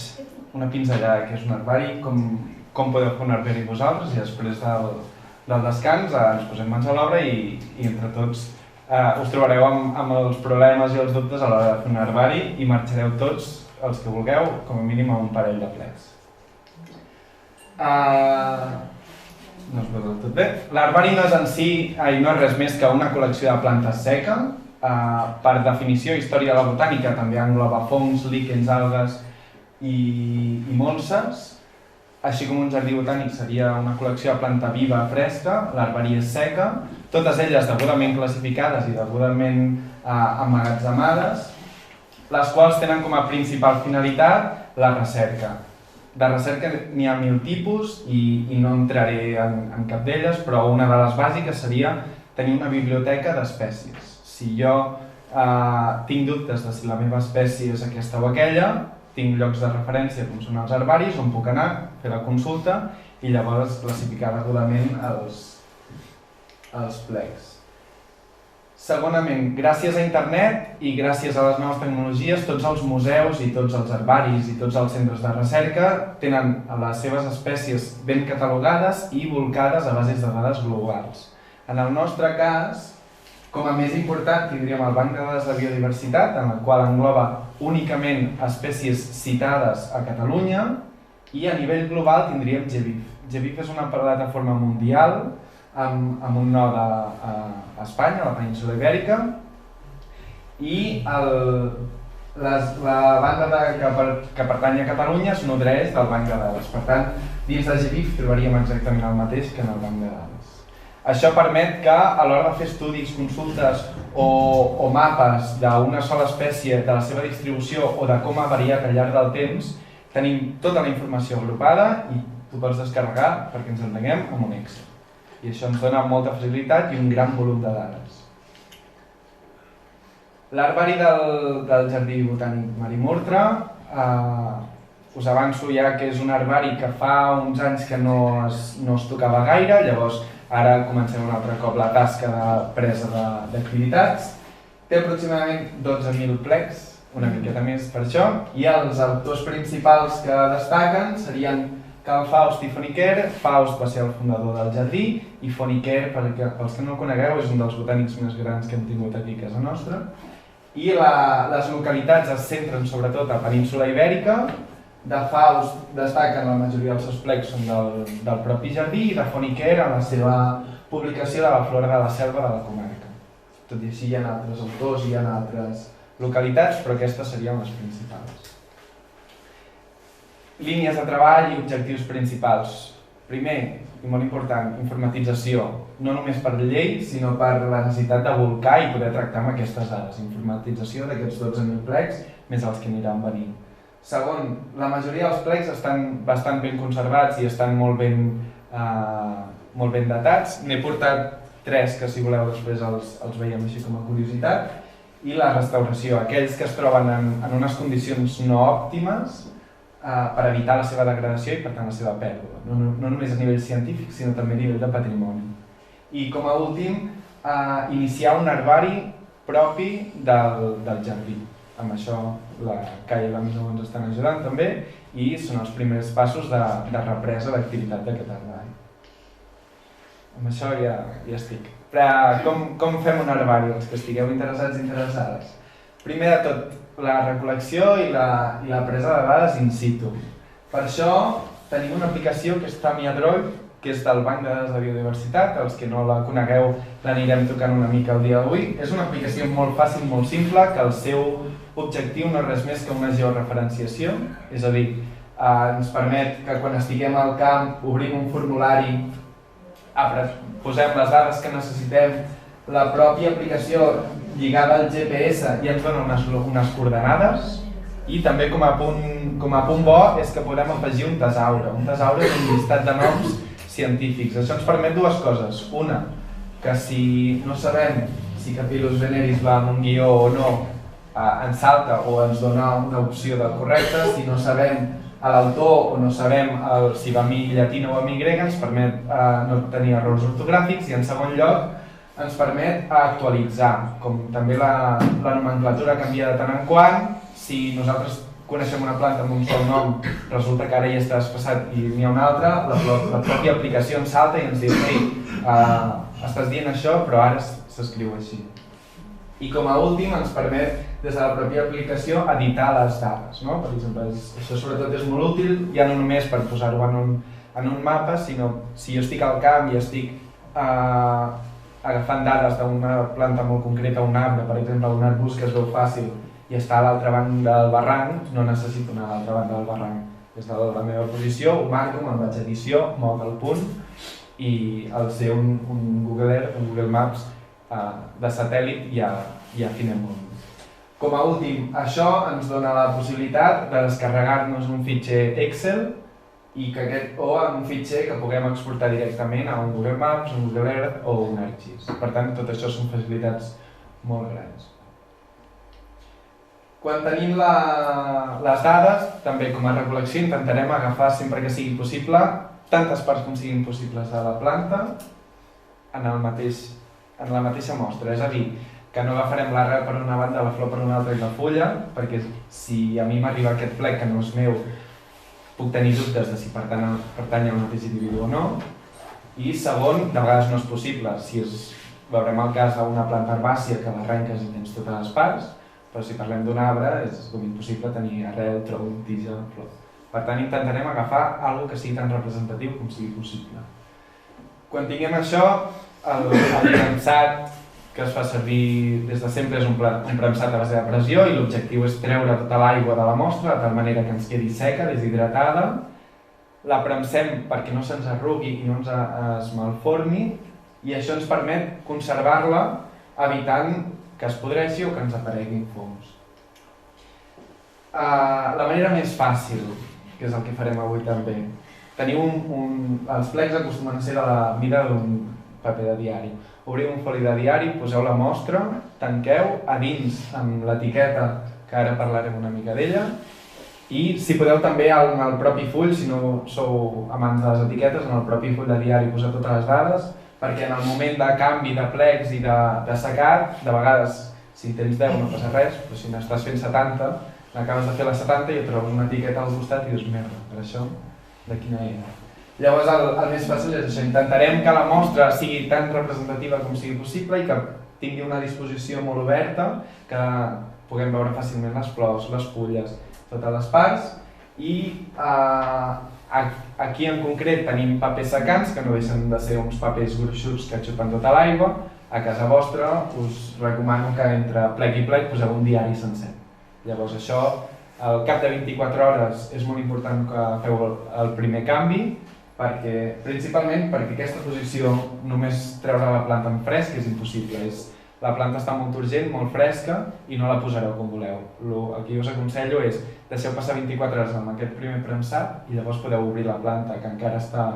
Speaker 9: una pinzellada que és un herbari, com podeu fer un herbari vosaltres i després del descans ens posem mans a l'obra i entre tots us trobareu amb els problemes i els dubtes a l'hora de fer un herbari i marxareu tots els que vulgueu, com a mínim a un parell de plecs. No es veu del tot bé. L'herbari no és en si i no és res més que una col·lecció de plantes seca. Per definició, història de la botànica també engloba fongs, líquens, algues i molses. Així com un jardí botànic seria una col·lecció de planta viva fresca, l'herbari és seca, totes elles degudament classificades i degudament emmagatzemades, les quals tenen com a principal finalitat la recerca. De recerca n'hi ha 1000 tipus i no entraré en cap d'elles, però una de les bàsiques seria tenir una biblioteca d'espècies. Si jo tinc dubtes de si la meva espècie és aquesta o aquella, tinc llocs de referència com són els herbaris on puc anar, fer la consulta i llavors classificar degudament els plecs. Segonament, gràcies a internet i gràcies a les noves tecnologies, tots els museus i tots els herbaris i tots els centres de recerca tenen les seves espècies ben catalogades i volcades a bases de dades globals. En el nostre cas, com a més important, tindríem el Banc de Dades de Biodiversitat, en el qual engloba únicament espècies citades a Catalunya, i a nivell global tindríem GBIF. GBIF és una plataforma mundial amb un node a Espanya, a la península Ibèrica, i la banda que pertany a Catalunya es nodreix del Banc de Dades. Per tant, dins de GBIF trobaríem exactament el mateix que en el Banc de Dades. Això permet que a l'hora de fer estudis, consultes o mapes d'una sola espècie, de la seva distribució o de com ha variat al llarg del temps, tenim tota la informació agrupada i tu pots descarregar, perquè ens entenguem, amb un Excel. I això ens dona molta facilitat i un gran volum de dades. L'herbari del Jardí Botànic Marimurtra, us avanço ja que és un herbari que fa uns anys que no es tocava gaire, llavors ara comencem un altre cop la tasca de presa d'activitats. Té aproximadament 12.000 plecs, una miqueta més per això, i els autors principals que destaquen serien Carl Faust i Foneker. Faust va ser el fundador del jardí i Foneker, pels que no el conegueu, és un dels botànics més grans que hem tingut aquí a casa nostra. I les localitats es centren sobretot a la península Ibèrica. De Faust destaquen la majoria dels seus plecs són del propi jardí i de Foneker en la seva publicació de la flora de la selva de la comarca. Tot i així hi ha altres autors i hi ha altres localitats, però aquestes serien les principals. Línies de treball i objectius principals. Primer, i molt important, informatització. No només per llei, sinó per la necessitat de volcar i poder tractar amb aquestes dades. Informatització d'aquests 12.000 plecs, més els que aniran venint. Segon, la majoria dels plecs estan bastant ben conservats i estan molt ben datats. N'he portat 3 que, si voleu, després els veiem així com a curiositat. I la restauració, aquells que es troben en unes condicions no òptimes per evitar la seva degradació i, per tant, la seva pèrdua. No només a nivell científic, sinó també a nivell de patrimoni. I, com a últim, iniciar un herbari propi del jardí. Amb això la Caia i la Misó ens estan ajudant també i són els primers passos de represa d'activitat d'aquest herbari. Amb això ja estic. Però com fem un herbari, els que estigueu interessats i interessades? Primer de tot, la recol·lecció i la presa de dades in situ. Per això tenim una aplicació que és Tamiadroid, que és del Banc de Dades de Biodiversitat. Els que no la conegueu l'anirem tocant una mica el dia d'avui. És una aplicació molt fàcil, molt simple, que el seu objectiu no és res més que una georreferenciació, és a dir, ens permet que quan estiguem al camp obrim un formulari, posem les dades que necessitem, la pròpia aplicació lligada al GPS i ens dona unes coordenades i també com a punt bo és que podem afegir un tesaure. Un tesaure és un llistat de noms científics. Això ens permet dues coses. Una, que si no sabem si Capillus veneris va amb un guió o no, ens salta o ens dona una opció de correcte. Si no sabem l'autor o no sabem si va amb i llatina o amb y, ens permet no tenir errors ortogràfics i en segon lloc ens permet actualitzar, com també la nomenclatura canvia de tant en quant. Si nosaltres coneixem una planta amb un sol nom, resulta que ara ja està desfasat i n'hi ha una altra, la pròpia aplicació ens salta i ens diu ei, estàs dient això però ara s'escriu així. I com a últim ens permet des de la pròpia aplicació editar les dades. Per exemple, això sobretot és molt útil, ja no només per posar-ho en en un mapa, sinó si jo estic al camp i estic agafant dades d'una planta molt concreta, un arbre, per exemple, un arbust que es veu fàcil i està a l'altra banda del barranc, no necessito anar a l'altra banda del barranc. Des de la meva posició ho marco, me'n vaig a edició, moc el punt i al ser un Google Earth, un Google Maps de satèl·lit ja afinem molt. Com a últim, això ens dona la possibilitat de descarregar-nos un fitxer Excel o un fitxer que puguem exportar directament a un Google Maps, un Google Earth o un ArcGIS. Per tant, tot això són facilitats molt grans. Quan tenim les dades, també com a recol·lecció, intentarem agafar sempre que sigui possible tantes parts com siguin possibles de la planta en la mateixa mostra. És a dir, que no agafarem l'arrel per una banda, la flor per una altra i la fulla, perquè si a mi m'arriba aquest plec que no és meu, puc tenir dubtes de si pertany al mateix individu o no. I segon, de vegades no és possible. Veurem el cas d'una planta herbàcia que l'arrenques i tens totes les parts, però si parlem d'un arbre és com impossible tenir arrel, tronc, tija, flor. Per tant, intentarem agafar alguna cosa que sigui tan representatiu com sigui possible. Quan tinguem això, el premsat que es fa servir des de sempre és un premsat a base de pressió i l'objectiu és treure tota l'aigua de la mostra de tal manera que ens quedi seca, deshidratada. La premsem perquè no se'ns arrugui i no es malformi i això ens permet conservar-la evitant que es podreixi o que ens apareguin fongs. La manera més fàcil, que és el que farem avui també, els plecs acostumen a ser de la mida d'un paper de diari. Obriu un foli de diari, poseu la mostra, tanqueu, a dins amb l'etiqueta, que ara parlarem una mica d'ella, i si podeu també en el propi full, si no sou amants de les etiquetes, en el propi full de diari poseu totes les dades, perquè en el moment de canvi de plecs i de secat, de vegades, si tens 10 no passa res, però si n'estàs fent 70, n'acabes de fer la 70 i et trobes una etiqueta al costat i dius, merda, per això, de quina era? Llavors el més fàcil és això, intentarem que la mostra sigui tan representativa com sigui possible i que tingui una disposició molt oberta, que puguem veure fàcilment les flors, les fulles, totes les parts i aquí en concret tenim papers secants que no deixen de ser uns papers gruixuts que xupen tota l'aigua. A casa vostra us recomano que entre plec i plec poseu un diari sencer. Llavors això, al cap de 24 hores és molt important que feu el primer canvi, principalment perquè aquesta posició només treure la planta en fresc és impossible. La planta està molt urgent, molt fresca i no la posareu com voleu. El que us aconsello és deixeu passar 24 hores amb aquest primer premsat i llavors podeu obrir la planta que encara està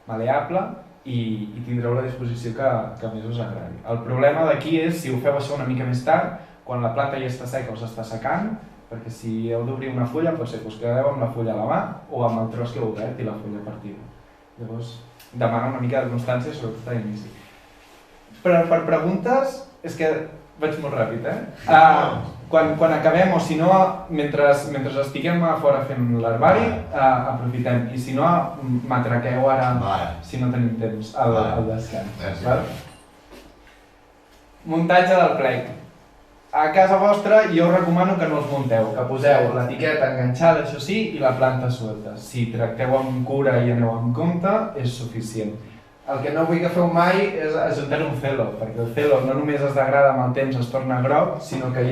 Speaker 9: maleable i tindreu la disposició que més us agradi. El problema d'aquí és si ho feu això una mica més tard, quan la planta ja està seca o s'està secant, perquè si heu d'obrir una fulla pot ser que us quedeu amb la fulla a la mà o amb el tros que heu obert i la fulla partida. Llavors demana una mica de constància, sobretot a l'inici. Per preguntes, és que vaig molt ràpid, Quan acabem, o si no, mentre estiguem a fora fent l'herbari, aprofitem. I si no, m'atraqueu ara, si no tenim temps, al descans. Muntatge del plec. A casa vostra jo us recomano que no els munteu, que poseu l'etiqueta enganxada, això sí, i la planta suelta. Si tracteu amb cura i aneu amb compte, és suficient. El que no vull que feu mai és ajuntar un celo, perquè el celo no només es degrada amb el temps, es torna groc, sinó que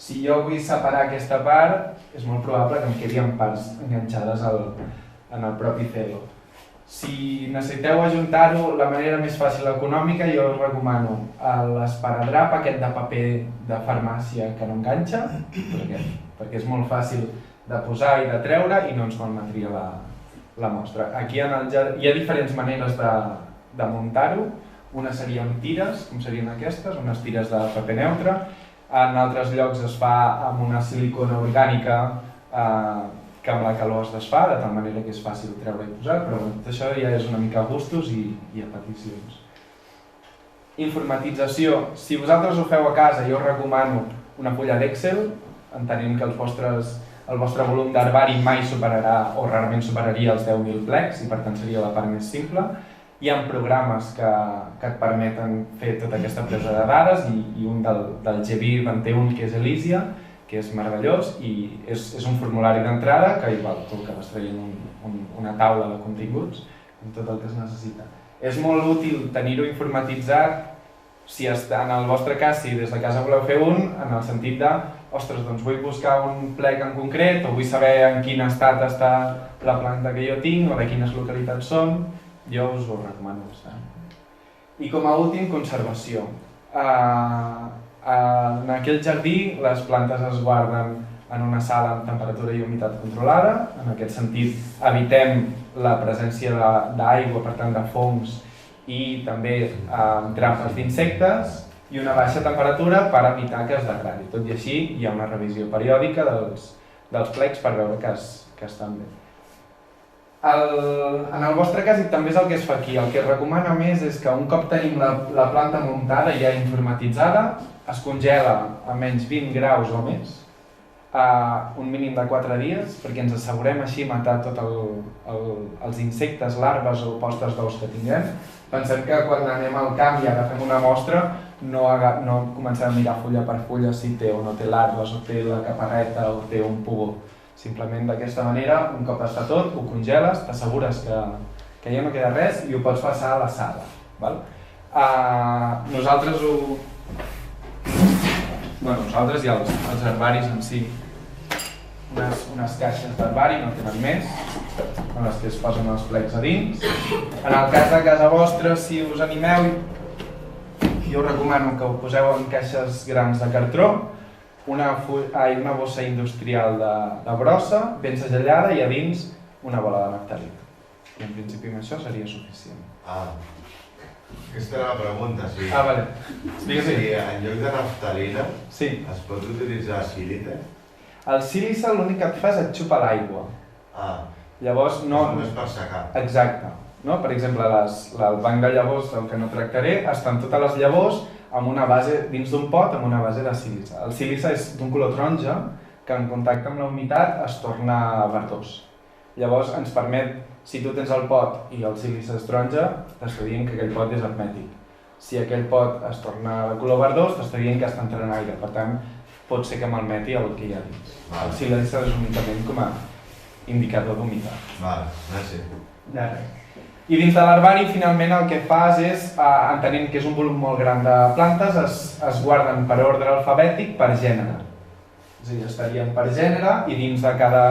Speaker 9: si jo vull separar aquesta part, és molt probable que em quedi amb parts enganxades en el propi celo. Si necessiteu ajuntar-ho, la manera més fàcil i econòmica, jo us recomano l'esparadrap, aquest de paper de farmàcia que no enganxa, perquè és molt fàcil de posar i de treure i no ens malmetria la mostra. Aquí hi ha diferents maneres de muntar-ho. Una seria amb tires, com serien aquestes, unes tires de paper neutre. En altres llocs es fa amb una silicona orgànica que amb la calor es desfà, de tal manera que és fàcil treure i posar, però tot això ja és una mica a gustos i a peticions. Informatització. Si vosaltres ho feu a casa, jo us recomano una fulla d'Excel, entenent que el vostre volum d'herbari mai superarà o rarament superaria els 10.000 plecs i per tant seria la part més simple. Hi ha programes que et permeten fer tota aquesta presa de dades i un del GBIR en té un que és Elysia, que és meravellós i és un formulari d'entrada que igual tu acabes traient una taula de continguts amb tot el que es necessita. És molt útil tenir-ho informatitzat si en el vostre cas, si des de casa voleu fer un, en el sentit de ostres, doncs vull buscar un plec en concret o vull saber en quin estat està la planta que jo tinc o de quines localitats són, jo us ho recomano bastant. I com a últim, conservació. En aquell jardí les plantes es guarden en una sala amb temperatura i humitat controlada. En aquest sentit, evitem la presència d'aigua, per tant de fongs, i també trampes d'insectes i una baixa temperatura per evitar que es degradi. Tot i així, hi ha una revisió periòdica dels plecs per veure que estan bé. En el vostre cas, i també és el que es fa aquí, el que es recomana més és que un cop tenim la planta muntada ja informatitzada, es congela a menys 20 graus o més, un mínim de 4 dies, perquè ens assegurem així matar tots els insectes, larves o postes d'ous que tinguem. Pensem que quan anem al camp i agafem una mostra no comencem a mirar fulla per fulla si té o no té larves, o té la caparreta o té un pugó. Simplement d'aquesta manera, un cop està tot, ho congeles, t'assegures que ja no queda res i ho pots passar a la sala. Nosaltres i els herbaris en si, unes caixes d'herbari, no tenen més, en les que es posen els plecs a dins. En el cas de casa vostra, si us animeu, jo us recomano que ho poseu en caixes grans de cartró, una bossa industrial de brossa, ben segellada, i a dins una bola de naftalina. I en principi amb això seria suficient.
Speaker 5: Aquesta era la pregunta, sí.
Speaker 9: Vale.
Speaker 5: Si en lloc de naftalina es pot utilitzar sílice?
Speaker 9: El sílice l'únic que et fa és et xupa l'aigua. Llavors no...
Speaker 5: Només per secar.
Speaker 9: Exacte. Per exemple, el banc de llavors, el que no tractaré, estan totes les llavors amb una base, dins d'un pot amb una base de sílice. El sílice és d'un color taronja que en contacte amb la humitat es torna verdós. Llavors ens permet, si tu tens el pot i el sílice es taronja, t'està dient que aquell pot és hermètic. Si aquell pot es torna de color verdós, t'està dient que està entrant aire. Per tant, pot ser que malmeti el que hi ha dins. El sílice és únicament com a indicador d'humitat.
Speaker 5: Gràcies.
Speaker 9: De res. I dins de l'herbari, finalment, el que fas és, entenent que és un volum molt gran de plantes, es guarden per ordre alfabètic per gènere. És a dir, estarien per gènere i dins de cada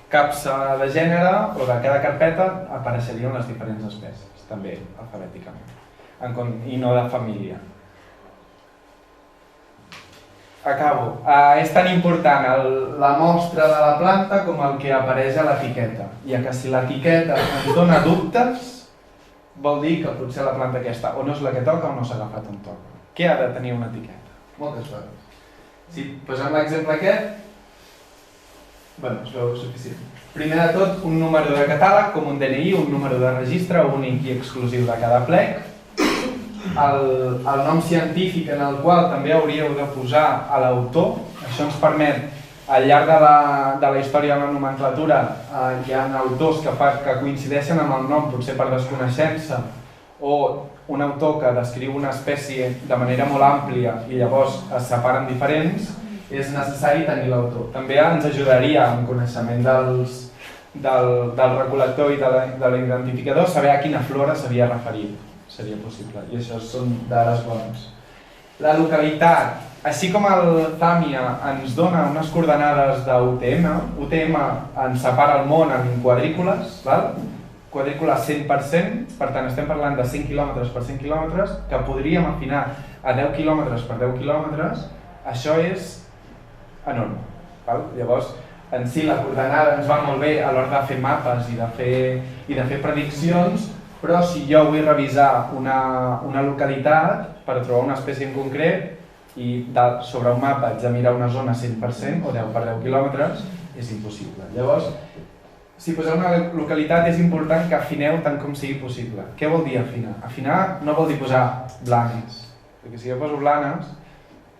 Speaker 9: capsa de gènere o de cada carpeta apareixerien les diferents espècies, també alfabèticament, i no de família. Acabo. És tan important la mostra de la planta com el que apareix a l'etiqueta, ja que si l'etiqueta ens dona dubtes, vol dir que potser la planta aquesta o no és la que toca o no s'ha agafat on toca. Què ha de tenir una etiqueta? Moltes coses. Si posem l'exemple aquest, es veu suficient. Primer de tot, un número de catàleg, com un DNI, un número de registre únic i exclusiu de cada plec, el nom científic en el qual també hauríeu de posar a l'autor. Això ens permet, al llarg de la història de la nomenclatura, hi ha autors que coincideixen amb el nom, potser per desconeixença, o un autor que descriu una espècie de manera molt àmplia i llavors es separen diferents, és necessari tenir l'autor. També ens ajudaria en coneixement del recol·lector i de l'identificador saber a quina flora s'havia referit. Seria possible, i això són dades bones. La localitat, així com el Tàmia ens dona unes coordenades d'UTM, UTM ens separa el món en quadrícules, quadrícules 100%, per tant estem parlant de 100 km per 100 km, que podríem afinar a 10 km per 10 km, això és enorme. Llavors, en si la coordenada ens va molt bé a l'hora de fer mapes i de fer prediccions, però si jo vull revisar una localitat per trobar una espècie en concret i sobre un mapa haig de mirar una zona 100% o 10 per 10 quilòmetres, és impossible. Llavors, si poseu una localitat és important que afineu tant com sigui possible. Què vol dir afinar? Afinar no vol dir posar Blanes, perquè si jo poso Blanes,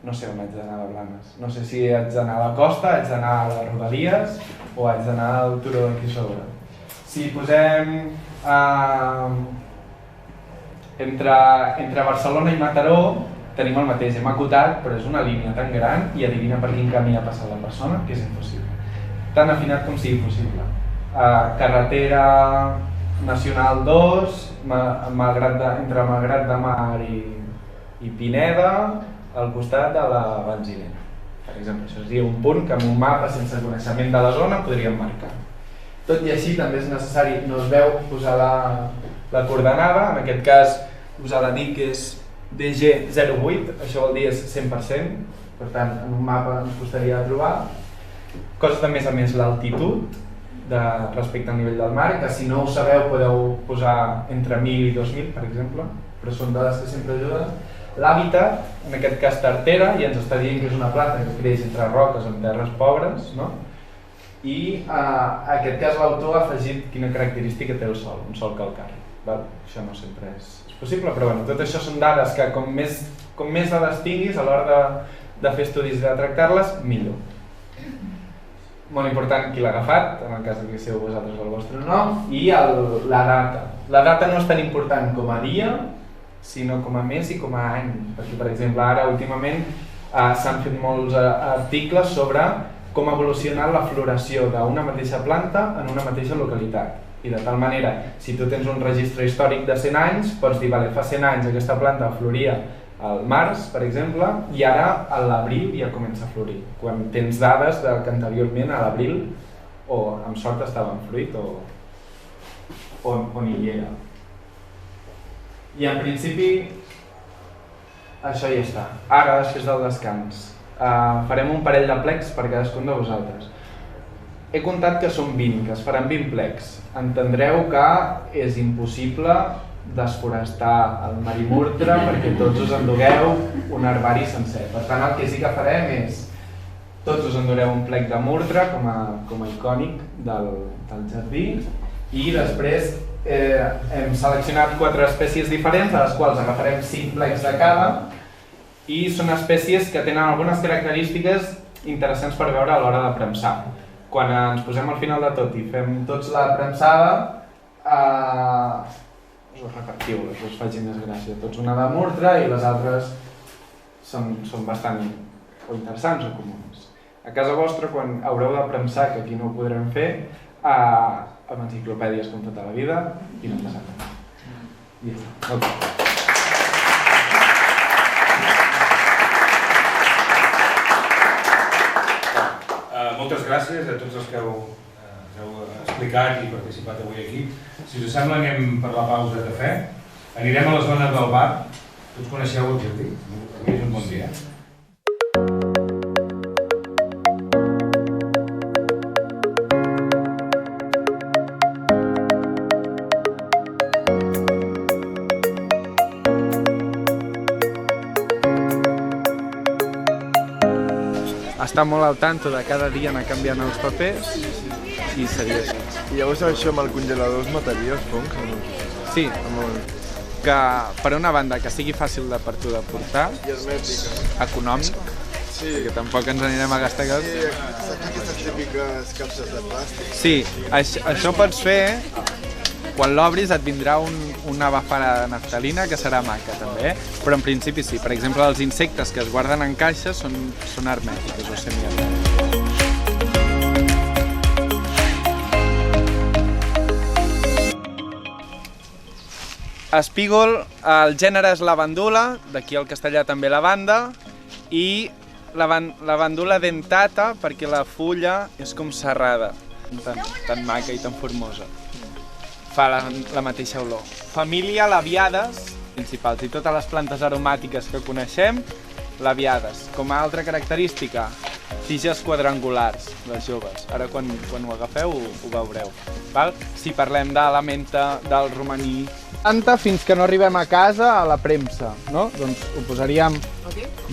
Speaker 9: no sé on haig d'anar de Blanes. No sé si haig d'anar a la costa, haig d'anar a les Rodalies o haig d'anar al turó d'aquí sobre. Si posem entre Barcelona i Mataró tenim el mateix, hem acotat, però és una línia tan gran i adivina per quin camí ha passat la persona, que és impossible. Tan afinat com sigui possible. Carretera Nacional 2, entre Malgrat de Mar i Pineda, al costat de la Benzinera. Per exemple, això seria un punt que amb un mapa sense coneixement de la zona podríem marcar. Tot i així també és necessari, no es veu, posar la coordenada, en aquest cas us ha de dir que és DG08, això vol dir és 100%, per tant en un mapa ens costaria de trobar. Costa a més l'altitud respecte al nivell del mar, que si no ho sabeu podeu posar entre 1.000 i 2.000, per exemple, però són dades que sempre ajuden. L'hàbitat, en aquest cas tartera, i ens està dient que és una planta que creix entre roques en terres pobres, no? I en aquest cas l'autor ha afegit quina característica té el sòl, un sòl calcari. Això no sempre és possible, però tot això són dades que com més dades tinguis a l'hora de fer estudis i de tractar-les, millor. Molt important qui l'ha agafat, en el cas que sigueu vosaltres el vostre nom, i la data. La data no és tan important com a dia, sinó com a mes i com a any. Perquè, per exemple, ara últimament s'han fet molts articles sobre com ha evolucionat la floració d'una mateixa planta en una mateixa localitat. I de tal manera, si tu tens un registre històric de 100 anys, pots dir, vale, fa 100 anys aquesta planta floria al març, per exemple, i ara a l'abril ja comença a florir. Quan tens dades que anteriorment a l'abril o amb sort estava en fruit o ni hi era. I en principi això ja està. Ara, després del descans, farem un parell de plecs per cadascun de vosaltres. He comptat que són 20, que es faran 20 plecs. Entendreu que és impossible desforestar el Marimurtra perquè tots us endugueu un herbari sencer. Per tant, el que sí que farem és tots us endureu un plec de murtra com a icònic del jardí i després hem seleccionat 4 espècies diferents, de les quals agafarem 5 plecs de cada i són espècies que tenen algunes característiques interessants per veure a l'hora de premsar. Quan ens posem al final de tot i fem tots la premsada, us repartiu-les, us faci més gràcia. Tots una de murtra i les altres són bastant interessants o comuns. A casa vostra, quan haureu de premsar, que aquí no ho podrem fer, amb enciclopèdies com tota la vida i no passa res. I ja està.
Speaker 1: Moltes gràcies a tots els que heu explicat i participat avui aquí. Si us sembla, anem per la pausa de cafè. Anirem a la zona del bar. Tots coneixeu el jardí? Avui és un bon dia.
Speaker 9: Està molt al tanto de cada dia anar canviant els papers i seria això.
Speaker 10: I llavors això amb el congelador es mataria els fongs o no?
Speaker 9: Sí, que per una banda que sigui fàcil per tu de portar,
Speaker 10: i hermètica,
Speaker 9: econòmic, perquè tampoc ens anirem a gastar gas.
Speaker 10: Sí, aquestes típiques capses de plàstic.
Speaker 9: Sí, això pots fer, quan l'obris et vindrà una bafara de naftalina que serà maca també, però en principi sí. Per exemple, els insectes que es guarden en caixes són hermètiques o semihermètiques. Espígol, el gènere és lavandula, d'aquí al castellà també lavanda, i lavandula dentata perquè la fulla és com serrada, tan maca i tan formosa. Fa la mateixa olor. Família labiades, principals, i totes les plantes aromàtiques que coneixem, labiades. Com a altra característica, tiges quadrangulars, les joves. Ara quan ho agafeu ho veureu. Si parlem de la menta, del romaní, planta fins que no arribem a casa a la premsa, no? Doncs ho posaríem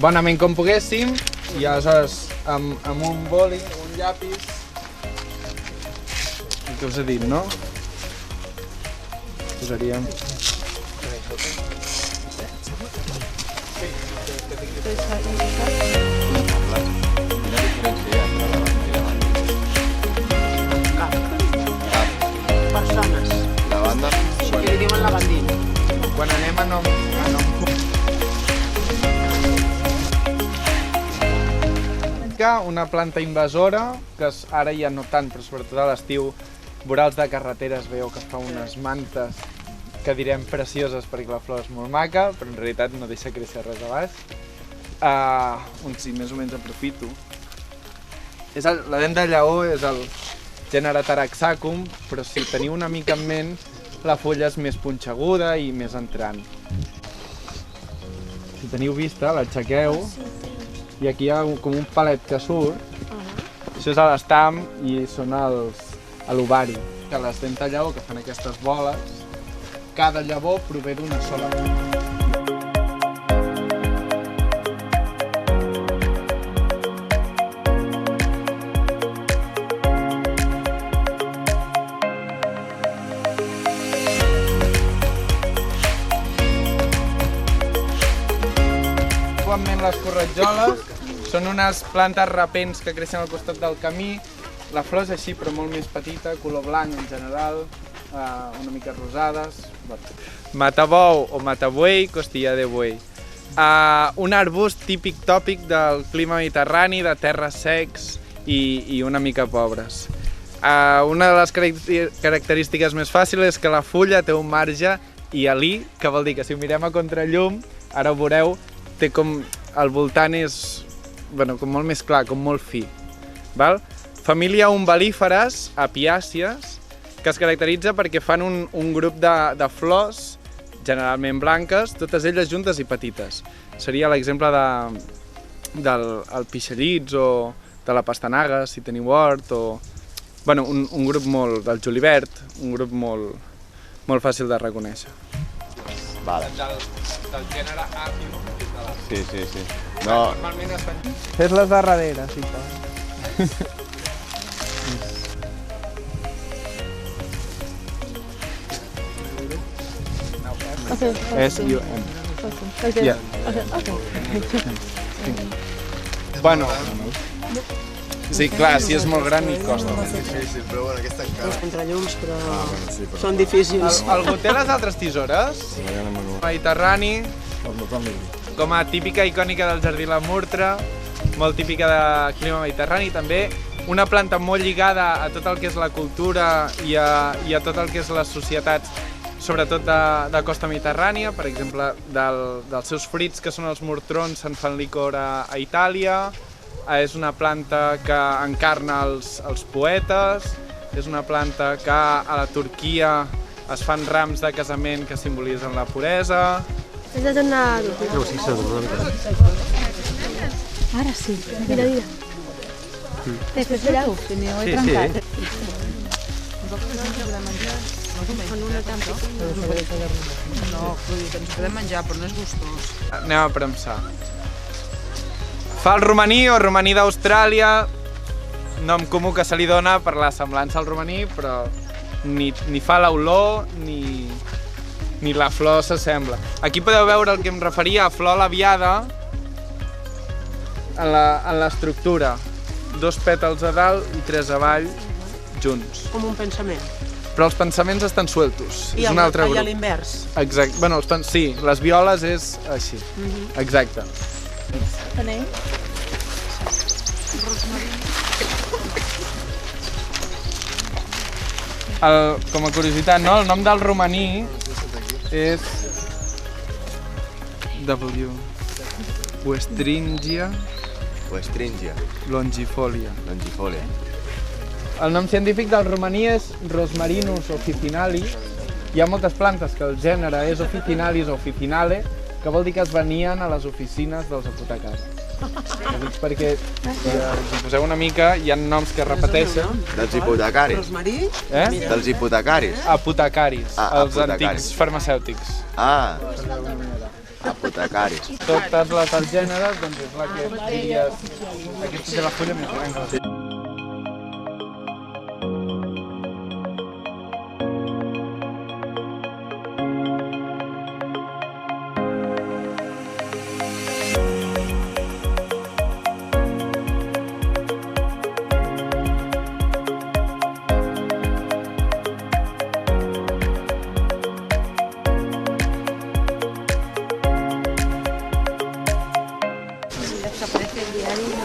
Speaker 9: bonament com poguéssim i aleshores amb un boli, un llapis, el que us he dit, no? Posaríem...
Speaker 6: Persones.
Speaker 10: Lavanda.
Speaker 6: Que li diuen lavandí.
Speaker 9: Quan anem a nom... Una planta invasora, que ara ja no tant, però sobretot a l'estiu vorals de carretera es veu que fa unes mantes que direm precioses perquè la flor és molt maca, però en realitat no deixa créixer res a baix. On sí, més o menys aprofito. La dent de lleó és el gènere Taraxacum, però si teniu una mica en ment, la fulla és més punxeguda i més entrant. Si teniu vista, l'aixequeu i aquí hi ha com un palet que surt. Això és l'estam i són l'ovari. Les dents de lleó que fan aquestes boles, cada llavor prové d'una sola. Les corretjoles són unes plantes repents que creixen al costat del camí. La flor és així, però molt més petita, color blanc en general, una mica rosades. Matabou o matabuey, costilla de buey. Un arbust típic tòpic del clima mediterrani, de terres secs i una mica pobres. Una de les característiques més fàcils és que la fulla té un marge hialí, que vol dir que si ho mirem a contrallum, ara ho veureu, té com al voltant és com molt més clar, com molt fi. Família umbel·líferes, apiàcies, que es caracteritza perquè fan un grup de flors, generalment blanques, totes elles juntes i petites. Seria l'exemple del pixallits o de la pastanaga, si teniu hort, o un grup molt, del julivert, un grup molt fàcil de reconèixer. Del gènere Apium.
Speaker 10: Sí. No.
Speaker 9: Fes-les de darrere, si pot. S-U-M. Bueno, sí, clar, si és molt gran i costa.
Speaker 10: Sí, però bueno, aquesta encara...
Speaker 6: Els contrallums, però són difícils.
Speaker 9: Algú té les altres tisores? Mediterrani, com a típica icònica del Jardí La Murtra, molt típica de clima mediterrani també, una planta molt lligada a tot el que és la cultura i a tot el que és les societats, sobretot de costa mediterrània, per exemple, dels seus fruits, que són els mortrons, se'n fan licor a Itàlia, és una planta que encarna els poetes, és una planta que a la Turquia es fan rams de casament que simbolitzen la puresa.
Speaker 6: Has de tornar a dur. Ara sí, mira. Després vereu, que n'heu trencat.
Speaker 11: No, ens podem menjar, però no és gustós.
Speaker 9: Anem a premsar. Fa el romaní o romaní d'Austràlia, nom comú que se li dona per la semblança al romaní, però ni fa l'olor ni la flor s'assembla. Aquí podeu veure el que em referia a flor labiada en l'estructura. 2 pètals a dalt i 3 avall, junts.
Speaker 6: Com un pensament.
Speaker 9: Però els pensaments estan sueltos. És un altre grup.
Speaker 6: I a l'invers.
Speaker 9: Exacte. Bueno, sí, les violes és així. Exacte.
Speaker 6: Tenim?
Speaker 9: Com a curiositat, no? El nom del romaní és Westringia longifolia. El nom científic del romaní és Rosmarinus officinalis. Hi ha moltes plantes que el gènere és Officinalis o Officinale, que vol dir que es venien a les oficines dels apotecaris. Perquè, si us poseu una mica, hi ha noms que repeteixen.
Speaker 10: Dels hipotecaris?
Speaker 6: Rosmarí?
Speaker 10: Dels hipotecaris?
Speaker 9: Apotecaris, els antics farmacèutics.
Speaker 10: Apotecaris.
Speaker 9: Totes les del gènere, doncs és la que diries... Aquesta té la fulla més gran que la...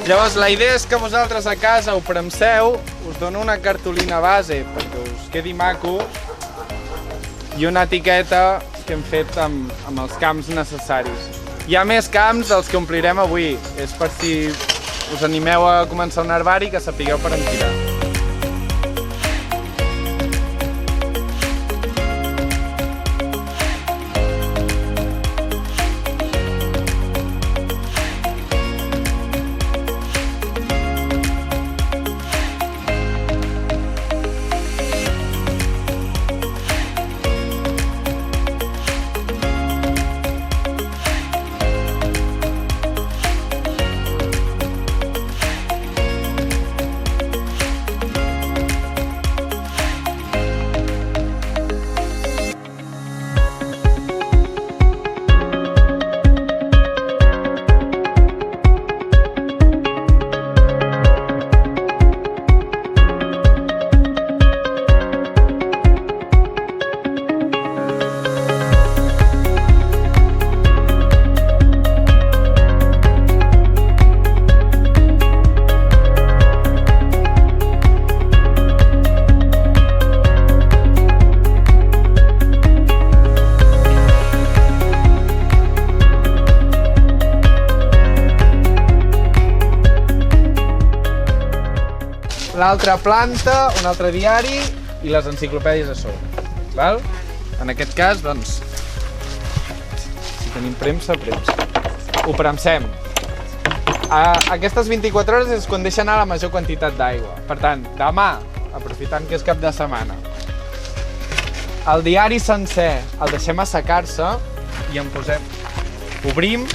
Speaker 9: Llavors, la idea és que vosaltres a casa ho premseu, us dono una cartolina base perquè us quedi maco i una etiqueta que hem fet amb els camps necessaris. Hi ha més camps dels que omplirem avui, és per si us animeu a començar un herbari que sapigueu per on tirar. L'altra planta, un altre diari i les enciclopèdies a sobre. Val? En aquest cas, doncs, si tenim premsa, premsa. Ho premsem. Aquestes 24 hores és quan deixa anar la major quantitat d'aigua. Per tant, demà, aprofitant que és cap de setmana, el diari sencer el deixem assecar-se i en posem... Obrim.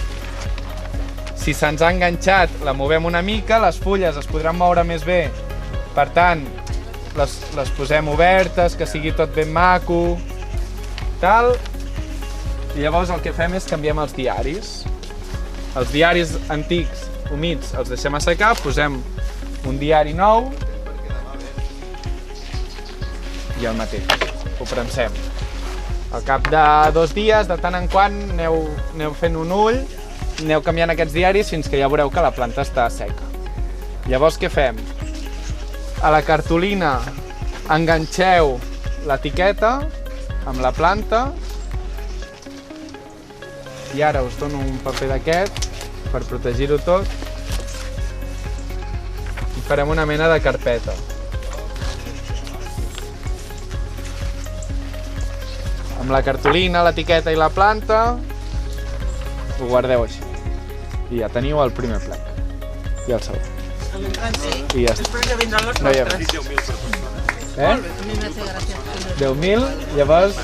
Speaker 9: Si se'ns ha enganxat, la movem una mica, les fulles es podran moure més bé. Per tant, les posem obertes, que sigui tot ben maco, tal. I llavors el que fem és canviem els diaris. Els diaris antics, humits, els deixem assecar, posem un diari nou i el mateix, ho premsem. Al cap de 2 dies, de tant en quant, aneu fent un ull, aneu canviant aquests diaris fins que ja veureu que la planta està seca. Llavors què fem? A la cartolina enganxeu l'etiqueta amb la planta i ara us dono un paper d'aquest per protegir-ho tot i farem una mena de carpeta. Amb la cartolina, l'etiqueta i la planta ho guardeu així i ja teniu el primer plec i el segon. I ja està.
Speaker 11: Després ja vindran les
Speaker 9: No hi ha
Speaker 11: nostres.
Speaker 9: més. A mi m'ha fet gràcia. 10.000, llavors,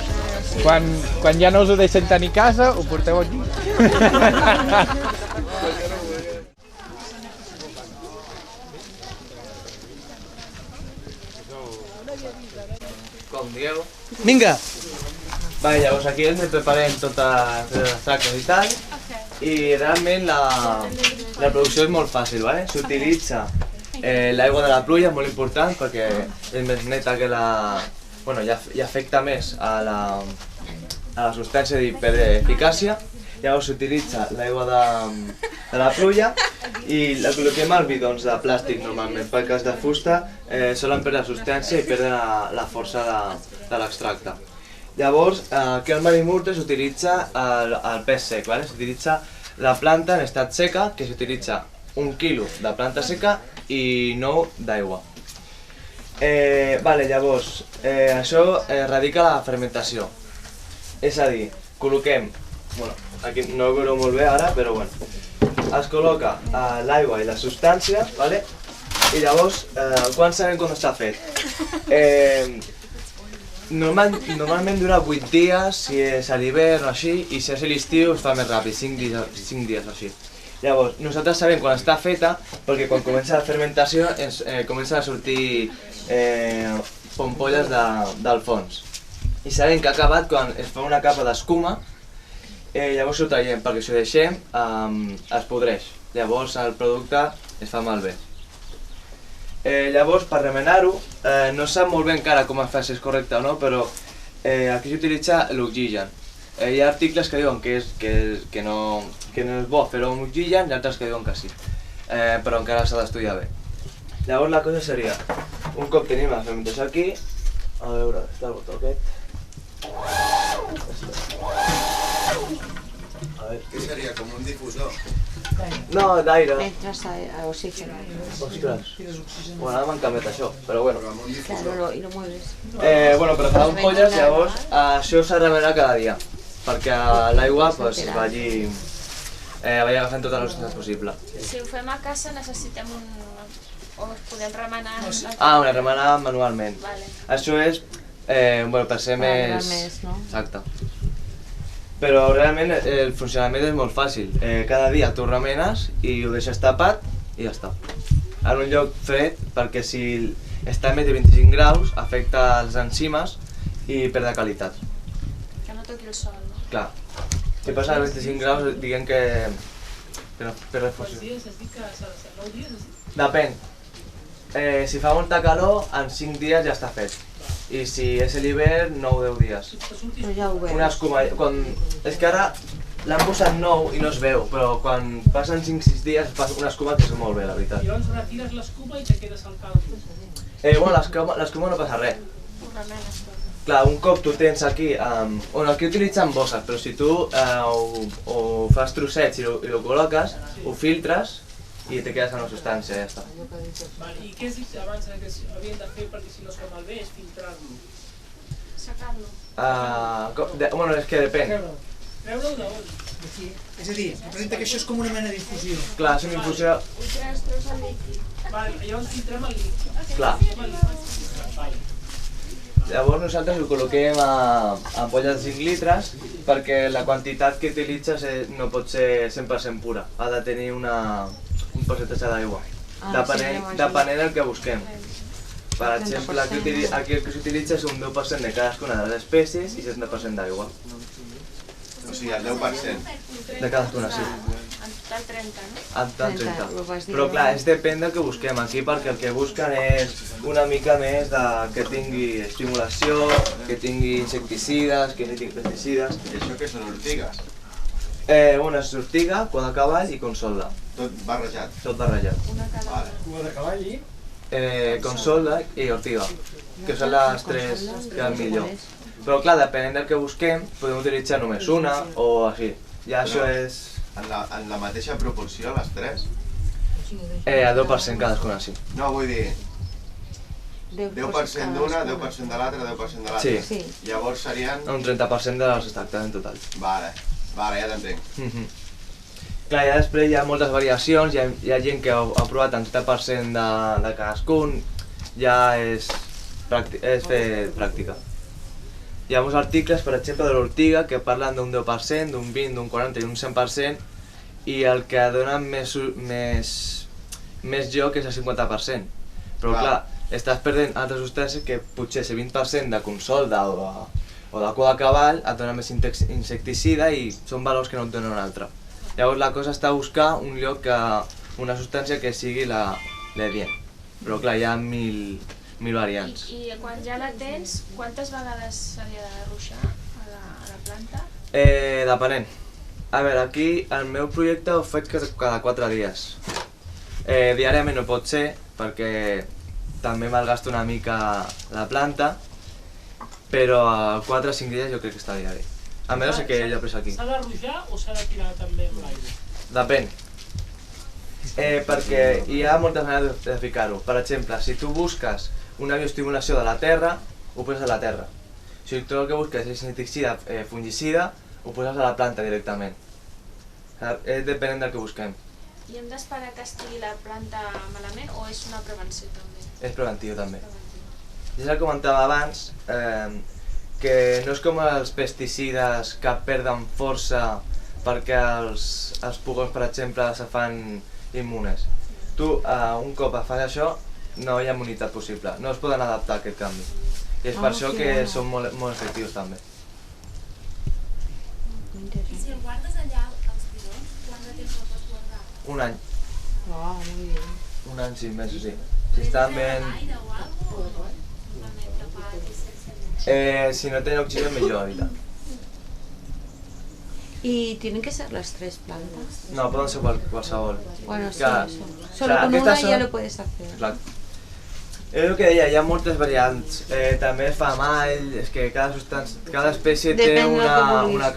Speaker 9: quan ja no us ho deixen tenir a casa, ho porteu aquí.
Speaker 2: Com digueu.
Speaker 4: Vinga!
Speaker 2: Vale, llavors aquí ens preparem totes les tractes i tal. I realment la producció és molt fàcil, ¿vale? S'utilitza l'aigua de la pluja, molt important, perquè és més neta que la... Bueno, ja afecta més a la substància i perd eficàcia. Llavors s'utilitza l'aigua de la pluja i la col·loquem al bidons de plàstic normalment. Per cas de fusta solen perdre la substància i perdre la força de l'extracte. Llavors, aquí al Marimurtre s'utilitza el pes sec, ¿vale? S'utilitza la planta en estat seca, que s'utilitza 1 quilo de planta seca i 9 d'aigua. Llavors, això radica la fermentació. És a dir, col·loquem, aquí no ho veureu molt bé ara, però bueno, es col·loca l'aigua i la substància, i llavors, quan sabem com està fet? Normalment dura 8 dies, si és a l'hivern o així, i si és a l'estiu es fa més ràpid, 5 dies o així. Llavors, nosaltres sabem quan està feta, perquè quan comença la fermentació comencen a sortir pompolles del fons. I sabem que ha acabat quan es fa una capa d'escuma, llavors ho traiem, perquè si ho deixem es podreix. Llavors el producte es fa malbé. Llavors, per remenar-ho, no sap molt bé encara com es fa, si és correcte o no, però aquí s'utilitza l'oxigen. Hi ha articles que diuen que no és bo fer-ho amb oxigen i altres que diuen que sí, però encara s'ha d'estudiar bé. Llavors la cosa seria, un cop tenim la fermentació aquí, a veure, està el botó aquest. A veure.
Speaker 5: Què seria, com un difusor?
Speaker 2: No, d'aire.
Speaker 6: Entras a oxígeno.
Speaker 2: Ostres. Bueno, ara m'han canviat això, però bueno.
Speaker 6: Claro, y lo mueves.
Speaker 2: Bueno, però farà ampolles, llavors això s'ha de remenar cada dia, perquè l'aigua vagi agafant totes les substàncies possibles.
Speaker 12: Si ho fem a casa necessitem un... o podem remenar...
Speaker 2: Una remenar manualment. Això és, per ser més... Exacte. Però realment el funcionament és molt fàcil. Cada dia tu remenes i ho deixes tapat i ja està. En un lloc fred, perquè si està a més de 25 graus afecta les enzimes i perd qualitat.
Speaker 12: Que no toqui el sol, no?
Speaker 2: Clar. Si passa a 25 graus, diguem que no perd funció.
Speaker 13: Quants dies has dit que s'ha de ser? 9 dies?
Speaker 2: Depèn. Si fa molta calor, en 5 dies ja està fet. I si és l'hivern, 9 o 10 dies.
Speaker 6: Però ja ho veus.
Speaker 2: Una escuma... És que ara l'han posat nou i no es veu, però quan passen 5-6 dies passa una escuma que és molt bé, la veritat.
Speaker 13: I llavors retires l'escuma i te quedes al caldo.
Speaker 2: L'escuma no passa res.
Speaker 12: Ho remenes tot.
Speaker 2: Clar, un cop tu tens aquí... aquí utilitzen bosses, però si tu ho fas trossets i ho col·loques, ho filtres i te quedes amb la substància, ja està.
Speaker 13: I què has dit abans que havien de fer perquè si no es fa malbé és filtrar-lo?
Speaker 12: Secar-lo.
Speaker 2: Bueno, és que depèn.
Speaker 13: Treure-ho d'on?
Speaker 4: És a dir, representa que això és com una mena d'infusió.
Speaker 2: Clar, és una infusió...
Speaker 12: Ho treus al líquid.
Speaker 13: Llavors filtrem el líquid.
Speaker 2: Clar. Llavors nosaltres ho col·loquem a ampolles de 5 litres perquè la quantitat que utilitzes no pot ser 100% pura. Ha de tenir un percentatge d'aigua, depenent del que busquem. Per exemple, aquí el que s'utilitza és un 10% de cadascuna de les espècies i 70% d'aigua.
Speaker 5: O sigui, el 10%.
Speaker 2: De cadascuna, sí.
Speaker 12: En total 30, no?
Speaker 2: En total 30. Però clar, depèn del que busquem aquí, perquè el que busquen és una mica més que tingui estimulació, que tingui insecticides, que no tingui pesticides.
Speaker 5: I això què són, ortigues?
Speaker 2: És ortiga, cua de cavall i consolda.
Speaker 5: Tot barrejat?
Speaker 2: Tot barrejat.
Speaker 13: Cua de cavall i?
Speaker 2: Consolda i ortiga, que són les tres que van millor. Però clar, depenent del que busquem, podem utilitzar només una o així. Ja això és...
Speaker 5: En la mateixa proporció, les tres?
Speaker 2: El 10% cadascuna, sí.
Speaker 5: No, vull dir... 10% d'una, 10% de l'altra, 10% de l'altra.
Speaker 2: Sí.
Speaker 5: Llavors serien...
Speaker 2: Un 30% de les extractes en total.
Speaker 5: Vale, ja t'entenc.
Speaker 2: Clar, ja després hi ha moltes variacions, hi ha gent que ha provat en 30% de cadascun, ja és fer pràctica. Hi ha molts articles, per exemple, de l'ortiga, que parlen d'un 10%, d'un 20%, d'un 40% i un 100%, i el que dona més joc és el 50%. Però clar, estàs perdent altres substàncies que potser el 20% de consolda o de cua de cavall et dona més insecticida i són valors que no et donen un altre. Llavors la cosa està a buscar un lloc, una substància que sigui l'adient. Però clar, hi ha mil variants.
Speaker 12: I quan ja la tens, quantes vegades s'havia de ruixar a la planta?
Speaker 2: Depenent. A veure, aquí el meu projecte ho faig cada 4 dies. Diàriament no pot ser, perquè també malgasto una mica la planta, però a 4 o 5 dies jo crec que estaria bé. A menys que ella pres aquí.
Speaker 13: S'ha de ruixar o s'ha de tirar també amb l'aigua?
Speaker 2: Depèn. Perquè hi ha moltes maneres de ficar-ho. Per exemple, si tu busques una bioestimulació de la terra, ho poses a la terra. Si tu el que busques és insecticida, fungicida, ho poses a la planta directament. És depenent del que busquem.
Speaker 12: I hem d'esperar que estigui la planta malament o és una prevenció també?
Speaker 2: És preventiu també. Ja s'ha comentat abans que no és com els pesticides que perden força perquè els pugons, per exemple, se fan immunes. Tu, un cop fas això, no hi ha immunitat possible, no es poden adaptar a aquest canvi. I és per això que són molt efectius també.
Speaker 7: I si el guardes allà, els bidons, quant de temps el pots guardar?
Speaker 2: Un any.
Speaker 6: Wow, muy bien.
Speaker 2: Un any, 6 mesos, sí. Si estan ben... Si no tenen oxigen, millor, evitar.
Speaker 6: ¿Y tienen que ser las 3 plantas?
Speaker 2: No, poden ser qualsevol.
Speaker 6: Bueno, sí, eso. Solo con una ya lo puedes hacer.
Speaker 2: Exacte. És el que deia, hi ha moltes variants. També es fa a mall, és que cada espècie té una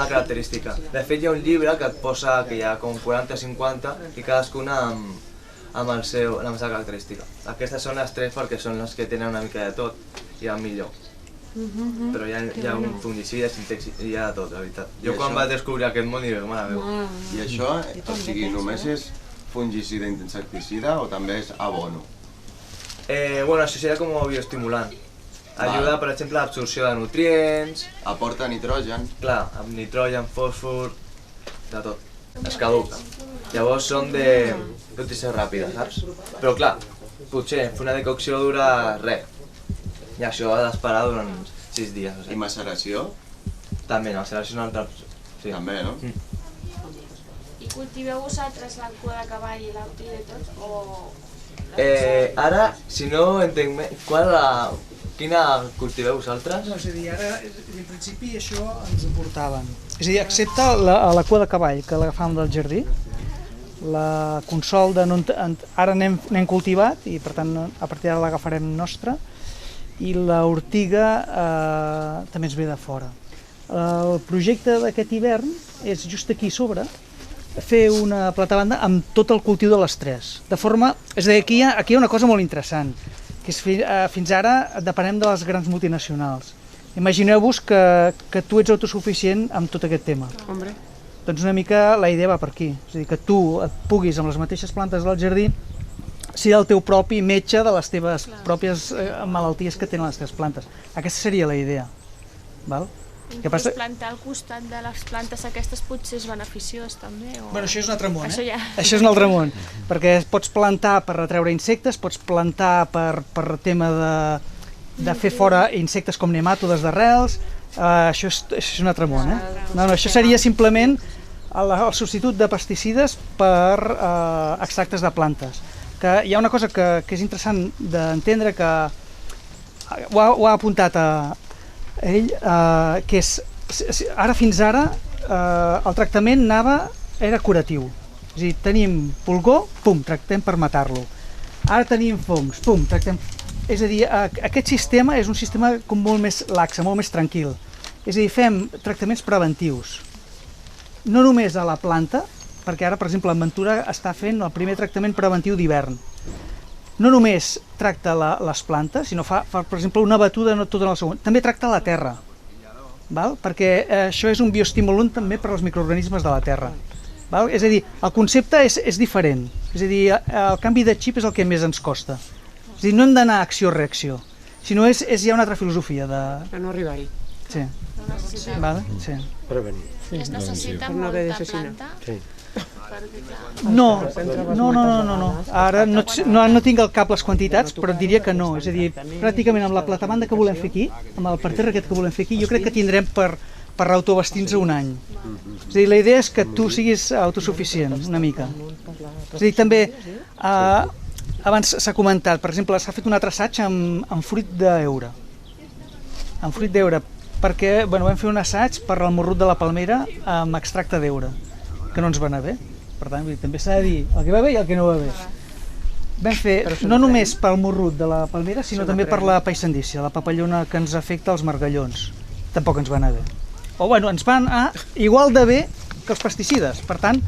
Speaker 2: característica. De fet, hi ha un llibre que et posa que hi ha com 40-50 i cadascuna amb la seva característica. Aquestes són les 3 perquè són les que tenen una mica de tot i el millor. Però hi ha un fungicida, hi ha de tot, la veritat. Jo quan vaig descobrir aquest món dic, mare meva.
Speaker 10: I això, o sigui, només és fungicida insecticida o també és abono?
Speaker 2: Bueno, això seria com a bioestimulant. Ajuda, per exemple, a l'absorció de nutrients.
Speaker 10: Aporta nitrogen.
Speaker 2: Clar, amb nitrogen, fòsfor, de tot. Es caduca. Llavors són de producció ràpida, saps? Però clar, potser fer una decocció dura res. I això ha d'esperar durant 6 dies.
Speaker 10: I maceració?
Speaker 2: També, maceració és una altra...
Speaker 10: També, no?
Speaker 12: I cultiveu vosaltres la cua de cavall i l'ortiga i tot, o...?
Speaker 2: Ara, si no entenc més, quina cultiveu vosaltres?
Speaker 4: No, és a dir, ara, en principi, això ens ho portaven. És a dir, excepte la cua de cavall, que l'agafàvem del jardí, la consol ara n'hem cultivat i per tant a partir d'ara l'agafarem nostra, i l'ortiga també ens ve de fora. El projecte d'aquest hivern és just aquí sobre, fer una platabanda amb tot el cultiu de les 3. De forma, és a dir, aquí hi ha una cosa molt interessant, que és fins ara depenem de les grans multinacionals. Imagineu-vos que tu ets autosuficient amb tot aquest tema. Doncs una mica la idea va per aquí, és a dir, que tu et puguis amb les mateixes plantes del jardí ser el teu propi metge de les teves pròpies malalties que tenen les teves plantes. Aquesta seria la idea. Val?
Speaker 12: Inclús plantar al costat de les plantes aquestes potser és beneficiós també?
Speaker 4: Bueno, això és un altre món,
Speaker 12: Això
Speaker 4: és un altre món, perquè pots plantar per retreure insectes, pots plantar per tema de fer fora insectes com nematodes d'arrels, això és un altre món, No, això seria simplement el substitut de pesticides per extractes de plantes. Que hi ha una cosa que és interessant d'entendre, que ho ha apuntat ell, que és, ara fins ara el tractament era curatiu. És a dir, tenim pulgó, pum, tractem per matar-lo. Ara tenim fongs, pum, tractem... És a dir, aquest sistema és un sistema com molt més laxe, molt més tranquil. És a dir, fem tractaments preventius. No només a la planta, perquè ara, per exemple, l'Aventura està fent el primer tractament preventiu d'hivern. No només tracta les plantes, sinó fa, per exemple, una batuda tota la següent. També tracta la terra, perquè això és un bioestimulant també per als microorganismes de la terra. És a dir, el concepte és diferent. És a dir, el canvi de xip és el que més ens costa. És a dir, no hem d'anar acció-reacció, sinó hi ha una altra filosofia de...
Speaker 11: De no arribar-hi.
Speaker 4: Sí. Sí.
Speaker 14: Prevenir.
Speaker 12: Es necessita molta planta?
Speaker 14: Sí.
Speaker 4: No. Ara no tinc al cap les quantitats, però et diria que no. És a dir, pràcticament amb la platabanda que volem fer aquí, amb el parterre aquest que volem fer aquí, jo crec que tindrem per autovestir-nos un any. És a dir, la idea és que tu siguis autosuficient, una mica. És a dir, també, abans s'ha comentat, per exemple, s'ha fet un altre assaig amb fruit d'heura. Amb fruit d'heura, perquè vam fer un assaig per al morrut de la palmera amb extracte d'heura, que no ens va anar bé. Per tant, també s'ha de dir el que va bé i el que no va bé. Vam fer no només pel morrut de la palmera, sinó també per la paisandícia, la papallona que ens afecta als margallons. Tampoc ens va anar bé. O bueno, ens va anar igual de bé que els pesticides, per tant,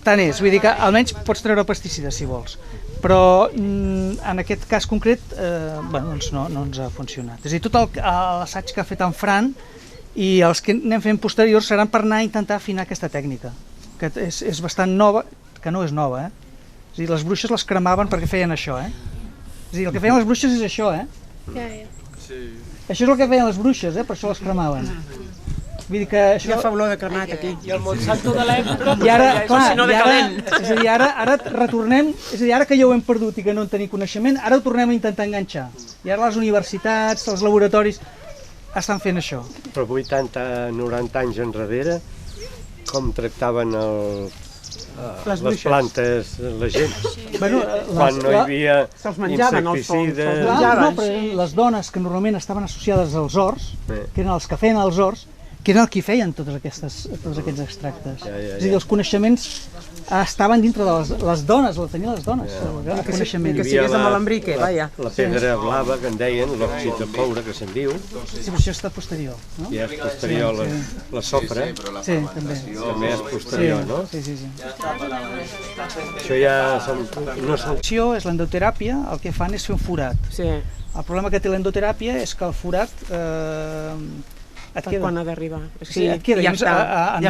Speaker 4: tant és. Vull dir que almenys pots treure pesticides si vols. Però en aquest cas concret no ens ha funcionat. És a dir, tot l'assaig que ha fet en Fran i els que anem fent posteriors seran per anar a intentar afinar aquesta tècnica, que és bastant nova, que no és nova, És a dir, les bruixes les cremaven perquè feien això, És a dir, el que feien les bruixes és això, Això és el que feien les bruixes, per això les cremaven. Vull dir que això...
Speaker 11: Ja fa olor de cremat aquí.
Speaker 13: I el Monsanto de l'època,
Speaker 4: I ara, clar,
Speaker 13: és
Speaker 4: a dir, ara retornem, és a dir, ara que ja ho hem perdut i que no en tenim coneixement, ara ho tornem a intentar enganxar. I ara les universitats, els laboratoris, estan fent això.
Speaker 14: Però 80, 90 anys enrere, com tractaven les plantes la gent? Quan no hi havia insecticides...
Speaker 4: No, però les dones que normalment estaven associades als horts, que eren els que feien els horts, que era el que feien tots aquests extractes. És a dir, els coneixements estaven dintre de les dones, la tenien les dones, el coneixement.
Speaker 15: Que sigués amb l'embrique, vaja.
Speaker 14: La pedra blava, que en deien, l'òxid de coure, que se'n diu.
Speaker 4: Sí, però això està posterior, no?
Speaker 14: Ja és posterior, la sofra.
Speaker 4: Sí, també.
Speaker 14: També és posterior, no?
Speaker 4: Sí.
Speaker 14: Això ja no són...
Speaker 4: És l'endoteràpia, el que fan és fer un forat.
Speaker 15: Sí.
Speaker 4: El problema que té l'endoteràpia és que el forat et queda.
Speaker 15: Quan ha d'arribar.
Speaker 4: Sí, et queda. En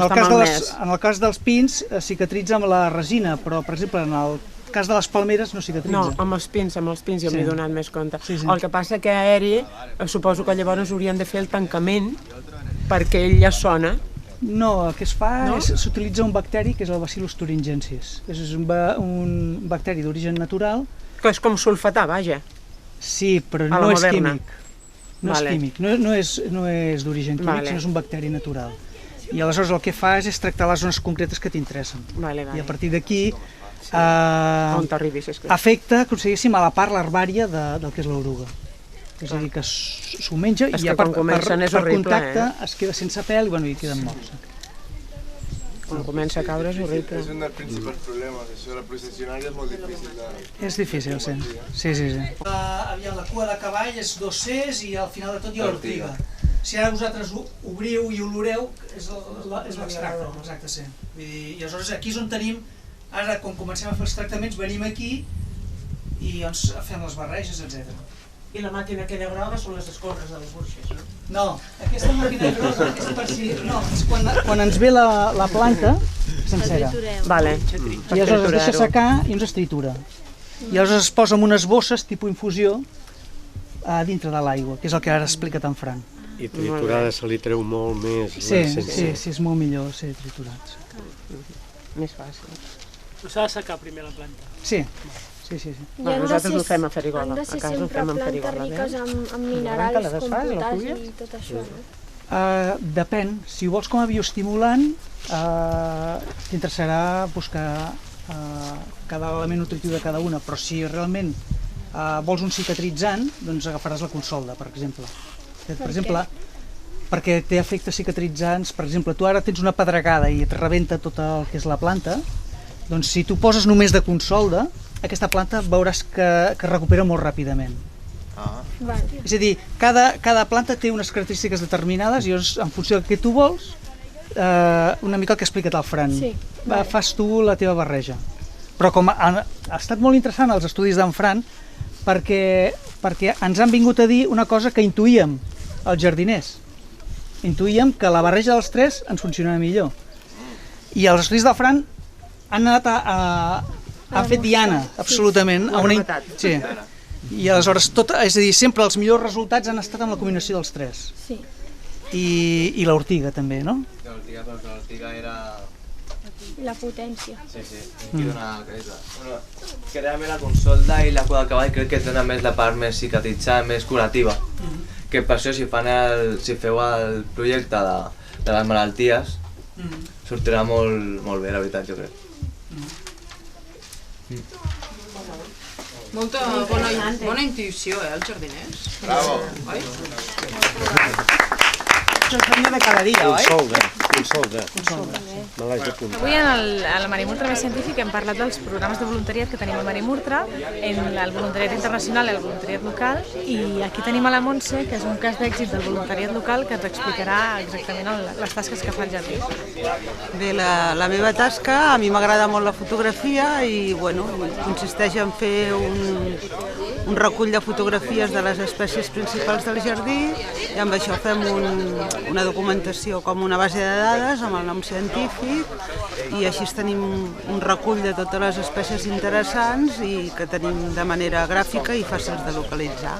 Speaker 4: el cas dels pins cicatritza amb la resina, però per exemple en el cas de les palmeres no cicatritza.
Speaker 15: No, amb els pins jo m'he donat més compte. El que passa que aeri, suposo que llavors haurien de fer el tancament perquè ell ja sona.
Speaker 4: No, el que es fa és s'utilitza un bacteri que és el Bacillus thuringiensis. És un bacteri d'origen natural.
Speaker 15: Que és com sulfatar, vaja.
Speaker 4: Sí, però no és químic. No és químic, no és d'origen químic, sinó és un bacteri natural. I aleshores el que fa és tractar les zones concretes que t'interessen. I a partir d'aquí afecta, aconseguíssim, a la part larvària del que és l'oruga. És a dir, que s'ho menja i per contacte es queda sense pèl i queden morts.
Speaker 15: Quan comença a caure és horrible.
Speaker 5: És un dels principals problemes, això de la processionària és molt difícil.
Speaker 4: És difícil, sí. Aviam, la cua de cavall és 2 Cs i al final de tot hi ha l'ortiga. Si ara vosaltres obriu i oloreu, és l'extracte, exacte, sí. I aleshores aquí és on tenim, ara quan comencem a fer els tractaments venim aquí i fem les barreges, etc.
Speaker 13: I la màquina aquella groga són les escorres de les burxes, no?
Speaker 4: No, aquesta màquina groga és per si... No, és quan ens ve la planta sencera. I aleshores es deixa secar i ens es tritura. I aleshores es posa en unes bosses tipus infusió a dintre de l'aigua, que és el que ara explica en Fran.
Speaker 14: I triturada se li treu molt més.
Speaker 4: Sí, és molt millor ser triturat.
Speaker 15: Més fàcil.
Speaker 13: Però s'ha de secar primer la planta.
Speaker 4: Sí.
Speaker 15: Nosaltres ho fem a Farigola, a casa ho fem en Farigola.
Speaker 12: Han de ser sempre plantes riques amb minerals com potassi i tot això, no?
Speaker 4: Depèn. Si ho vols com a bioestimulant, t'interessarà buscar cada element nutritiu de cada una, però si realment vols un cicatritzant, doncs agafaràs la consolda, per exemple. Per exemple, perquè té efectes cicatritzants. Per exemple, tu ara tens una pedregada i et rebenta tot el que és la planta, doncs si tu poses només de consolda, aquesta planta veuràs que recupera molt ràpidament. És a dir, cada planta té unes característiques determinades i en funció del que tu vols, una mica el que ha explicat el Fran, fas tu la teva barreja. Però com ha estat molt interessant els estudis d'en Fran, perquè ens han vingut a dir una cosa que intuïem els jardiners. Intuïem que la barreja dels 3 ens funcionava millor. I els estudis del Fran han anat han fet diana, absolutament. Sí. I aleshores, és a dir, sempre els millors resultats han estat amb la combinació dels 3.
Speaker 12: Sí.
Speaker 4: I l'ortiga també, no?
Speaker 2: L'ortiga, perquè l'ortiga era...
Speaker 12: La potència.
Speaker 2: Sí, aquí dona... Que realment la consolda i la cua de cavall crec que tenen més la part més cicatritzant, més curativa. Que per això si feu el projecte de les malalties, sortirà molt bé, la veritat, jo crec.
Speaker 11: Molta bona intuïció, els jardiners.
Speaker 5: Bravo!
Speaker 11: És el feina de cada dia, oi?
Speaker 14: Consolda. Me l'has d'apuntar.
Speaker 3: Avui a la Marimurtra Més Científica hem parlat dels programes de voluntariat que tenim a Marimurtra, el voluntariat internacional i el voluntariat local, i aquí tenim a la Montse, que és un cas d'èxit del voluntariat local, que ens explicarà exactament les tasques que fa el jardí.
Speaker 8: Bé, la meva tasca, a mi m'agrada molt la fotografia i consisteix en fer un recull de fotografies de les espècies principals del jardí i amb això fem una documentació com una base de dades amb el nom científic i així tenim un recull de totes les espècies interessants i que tenim de manera gràfica i fàcils de localitzar.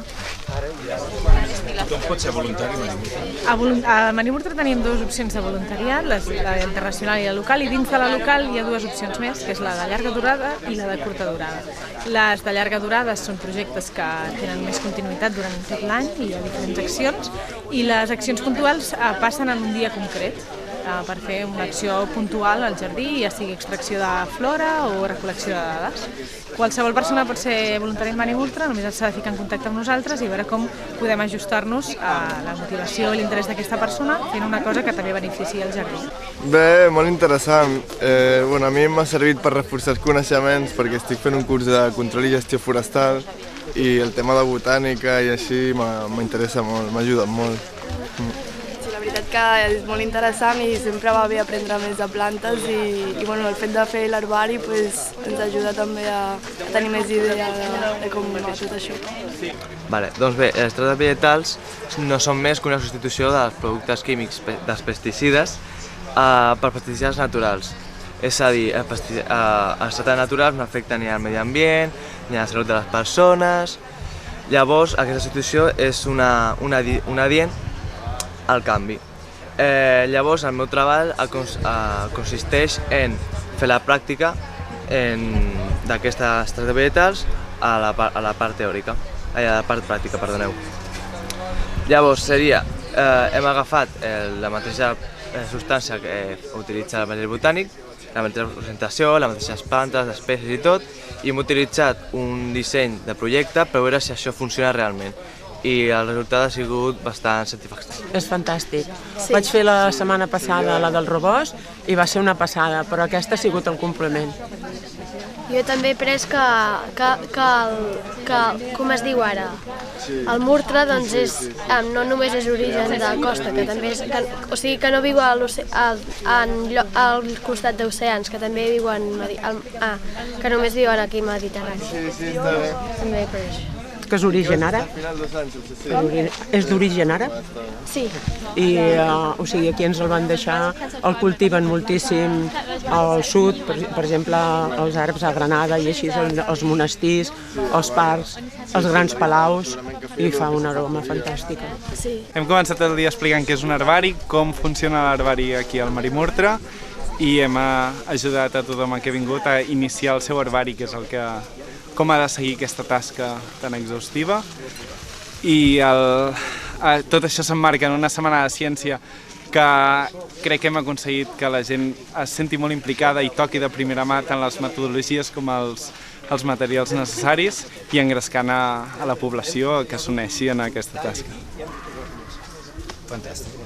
Speaker 16: Tothom pot ser voluntari a Marimurtra?
Speaker 3: A Marimurtra tenim 2 opcions de voluntariat, la internacional i la local, i dins de la local hi ha 2 opcions més, que és la de llarga durada i la de curta durada. Les de llarga durada són projectes que tenen més continuïtat durant tot l'any i hi ha diferents accions, i les accions puntuals passen en un dia concret.
Speaker 17: per fer una acció puntual al jardí, ja sigui extracció de flora o recol·lecció de dades. Qualsevol persona pot ser voluntari en Mànim Ultra, només s'ha de ficar en contacte amb nosaltres i veure com podem ajustar-nos a la motivació i l'interès d'aquesta persona fent una cosa que també beneficia el jardí.
Speaker 18: Bé, molt interessant. A mi m'ha servit per reforçar els coneixements perquè estic fent un curs de control i gestió forestal i el tema de botànica i així m'interessa molt, m'ha ajudat molt.
Speaker 19: Sí, la veritat que és molt interessant i sempre va bé aprendre més de plantes i el fet de fer l'herbari ens ajuda també a tenir més idea de com va tot això.
Speaker 2: Doncs bé, els extractes vegetals no són més que una substitució dels productes químics dels pesticides per pesticides naturals. És a dir, els extractes naturals no afecten ni al medi ambient, ni a la salut de les persones. Llavors, aquesta substitució és un adient al canvi. Llavors, el meu treball consisteix en fer la pràctica d'aquests extractes vegetals a la part teòrica, a la part pràctica, perdoneu. Llavors, hem agafat la mateixa substància que utilitza el jardí botànic, la mateixa presentació, les mateixes plantes, espècies i tot, i hem utilitzat un disseny de projecte per veure si això funciona realment. I el resultat ha sigut bastant satisfactori.
Speaker 15: És fantàstic. Vaig fer la setmana passada la del rebost i va ser una passada, però aquesta ha sigut el complement.
Speaker 20: Jo també he pres que com es diu ara, el murtre no només és origen de costa, que també és, o sigui que no viu al costat d'oceans, que també viuen, que només viuen aquí al Mediterrani. També he pres.
Speaker 15: Que és d'origen ara? És d'origen ara?
Speaker 20: Sí.
Speaker 15: I o sigui, aquí ens el van deixar, el cultiven moltíssim al sud, per exemple, els arbres a Granada i així, els monestirs, els parcs, els grans palaus, i fa una aroma fantàstica.
Speaker 9: Hem començat el dia explicant què és un herbari, com funciona l'herbari aquí al Mànim Ultra, i hem ajudat a tothom que ha vingut a iniciar el seu herbari, que és com ha de seguir aquesta tasca tan exhaustiva. I tot això s'emmarca en una setmana de ciència que crec que hem aconseguit que la gent es senti molt implicada i toqui de primera mà tant les metodologies com els materials necessaris i engrescant a la població que s'uneixi en aquesta tasca.
Speaker 16: Fantàstic.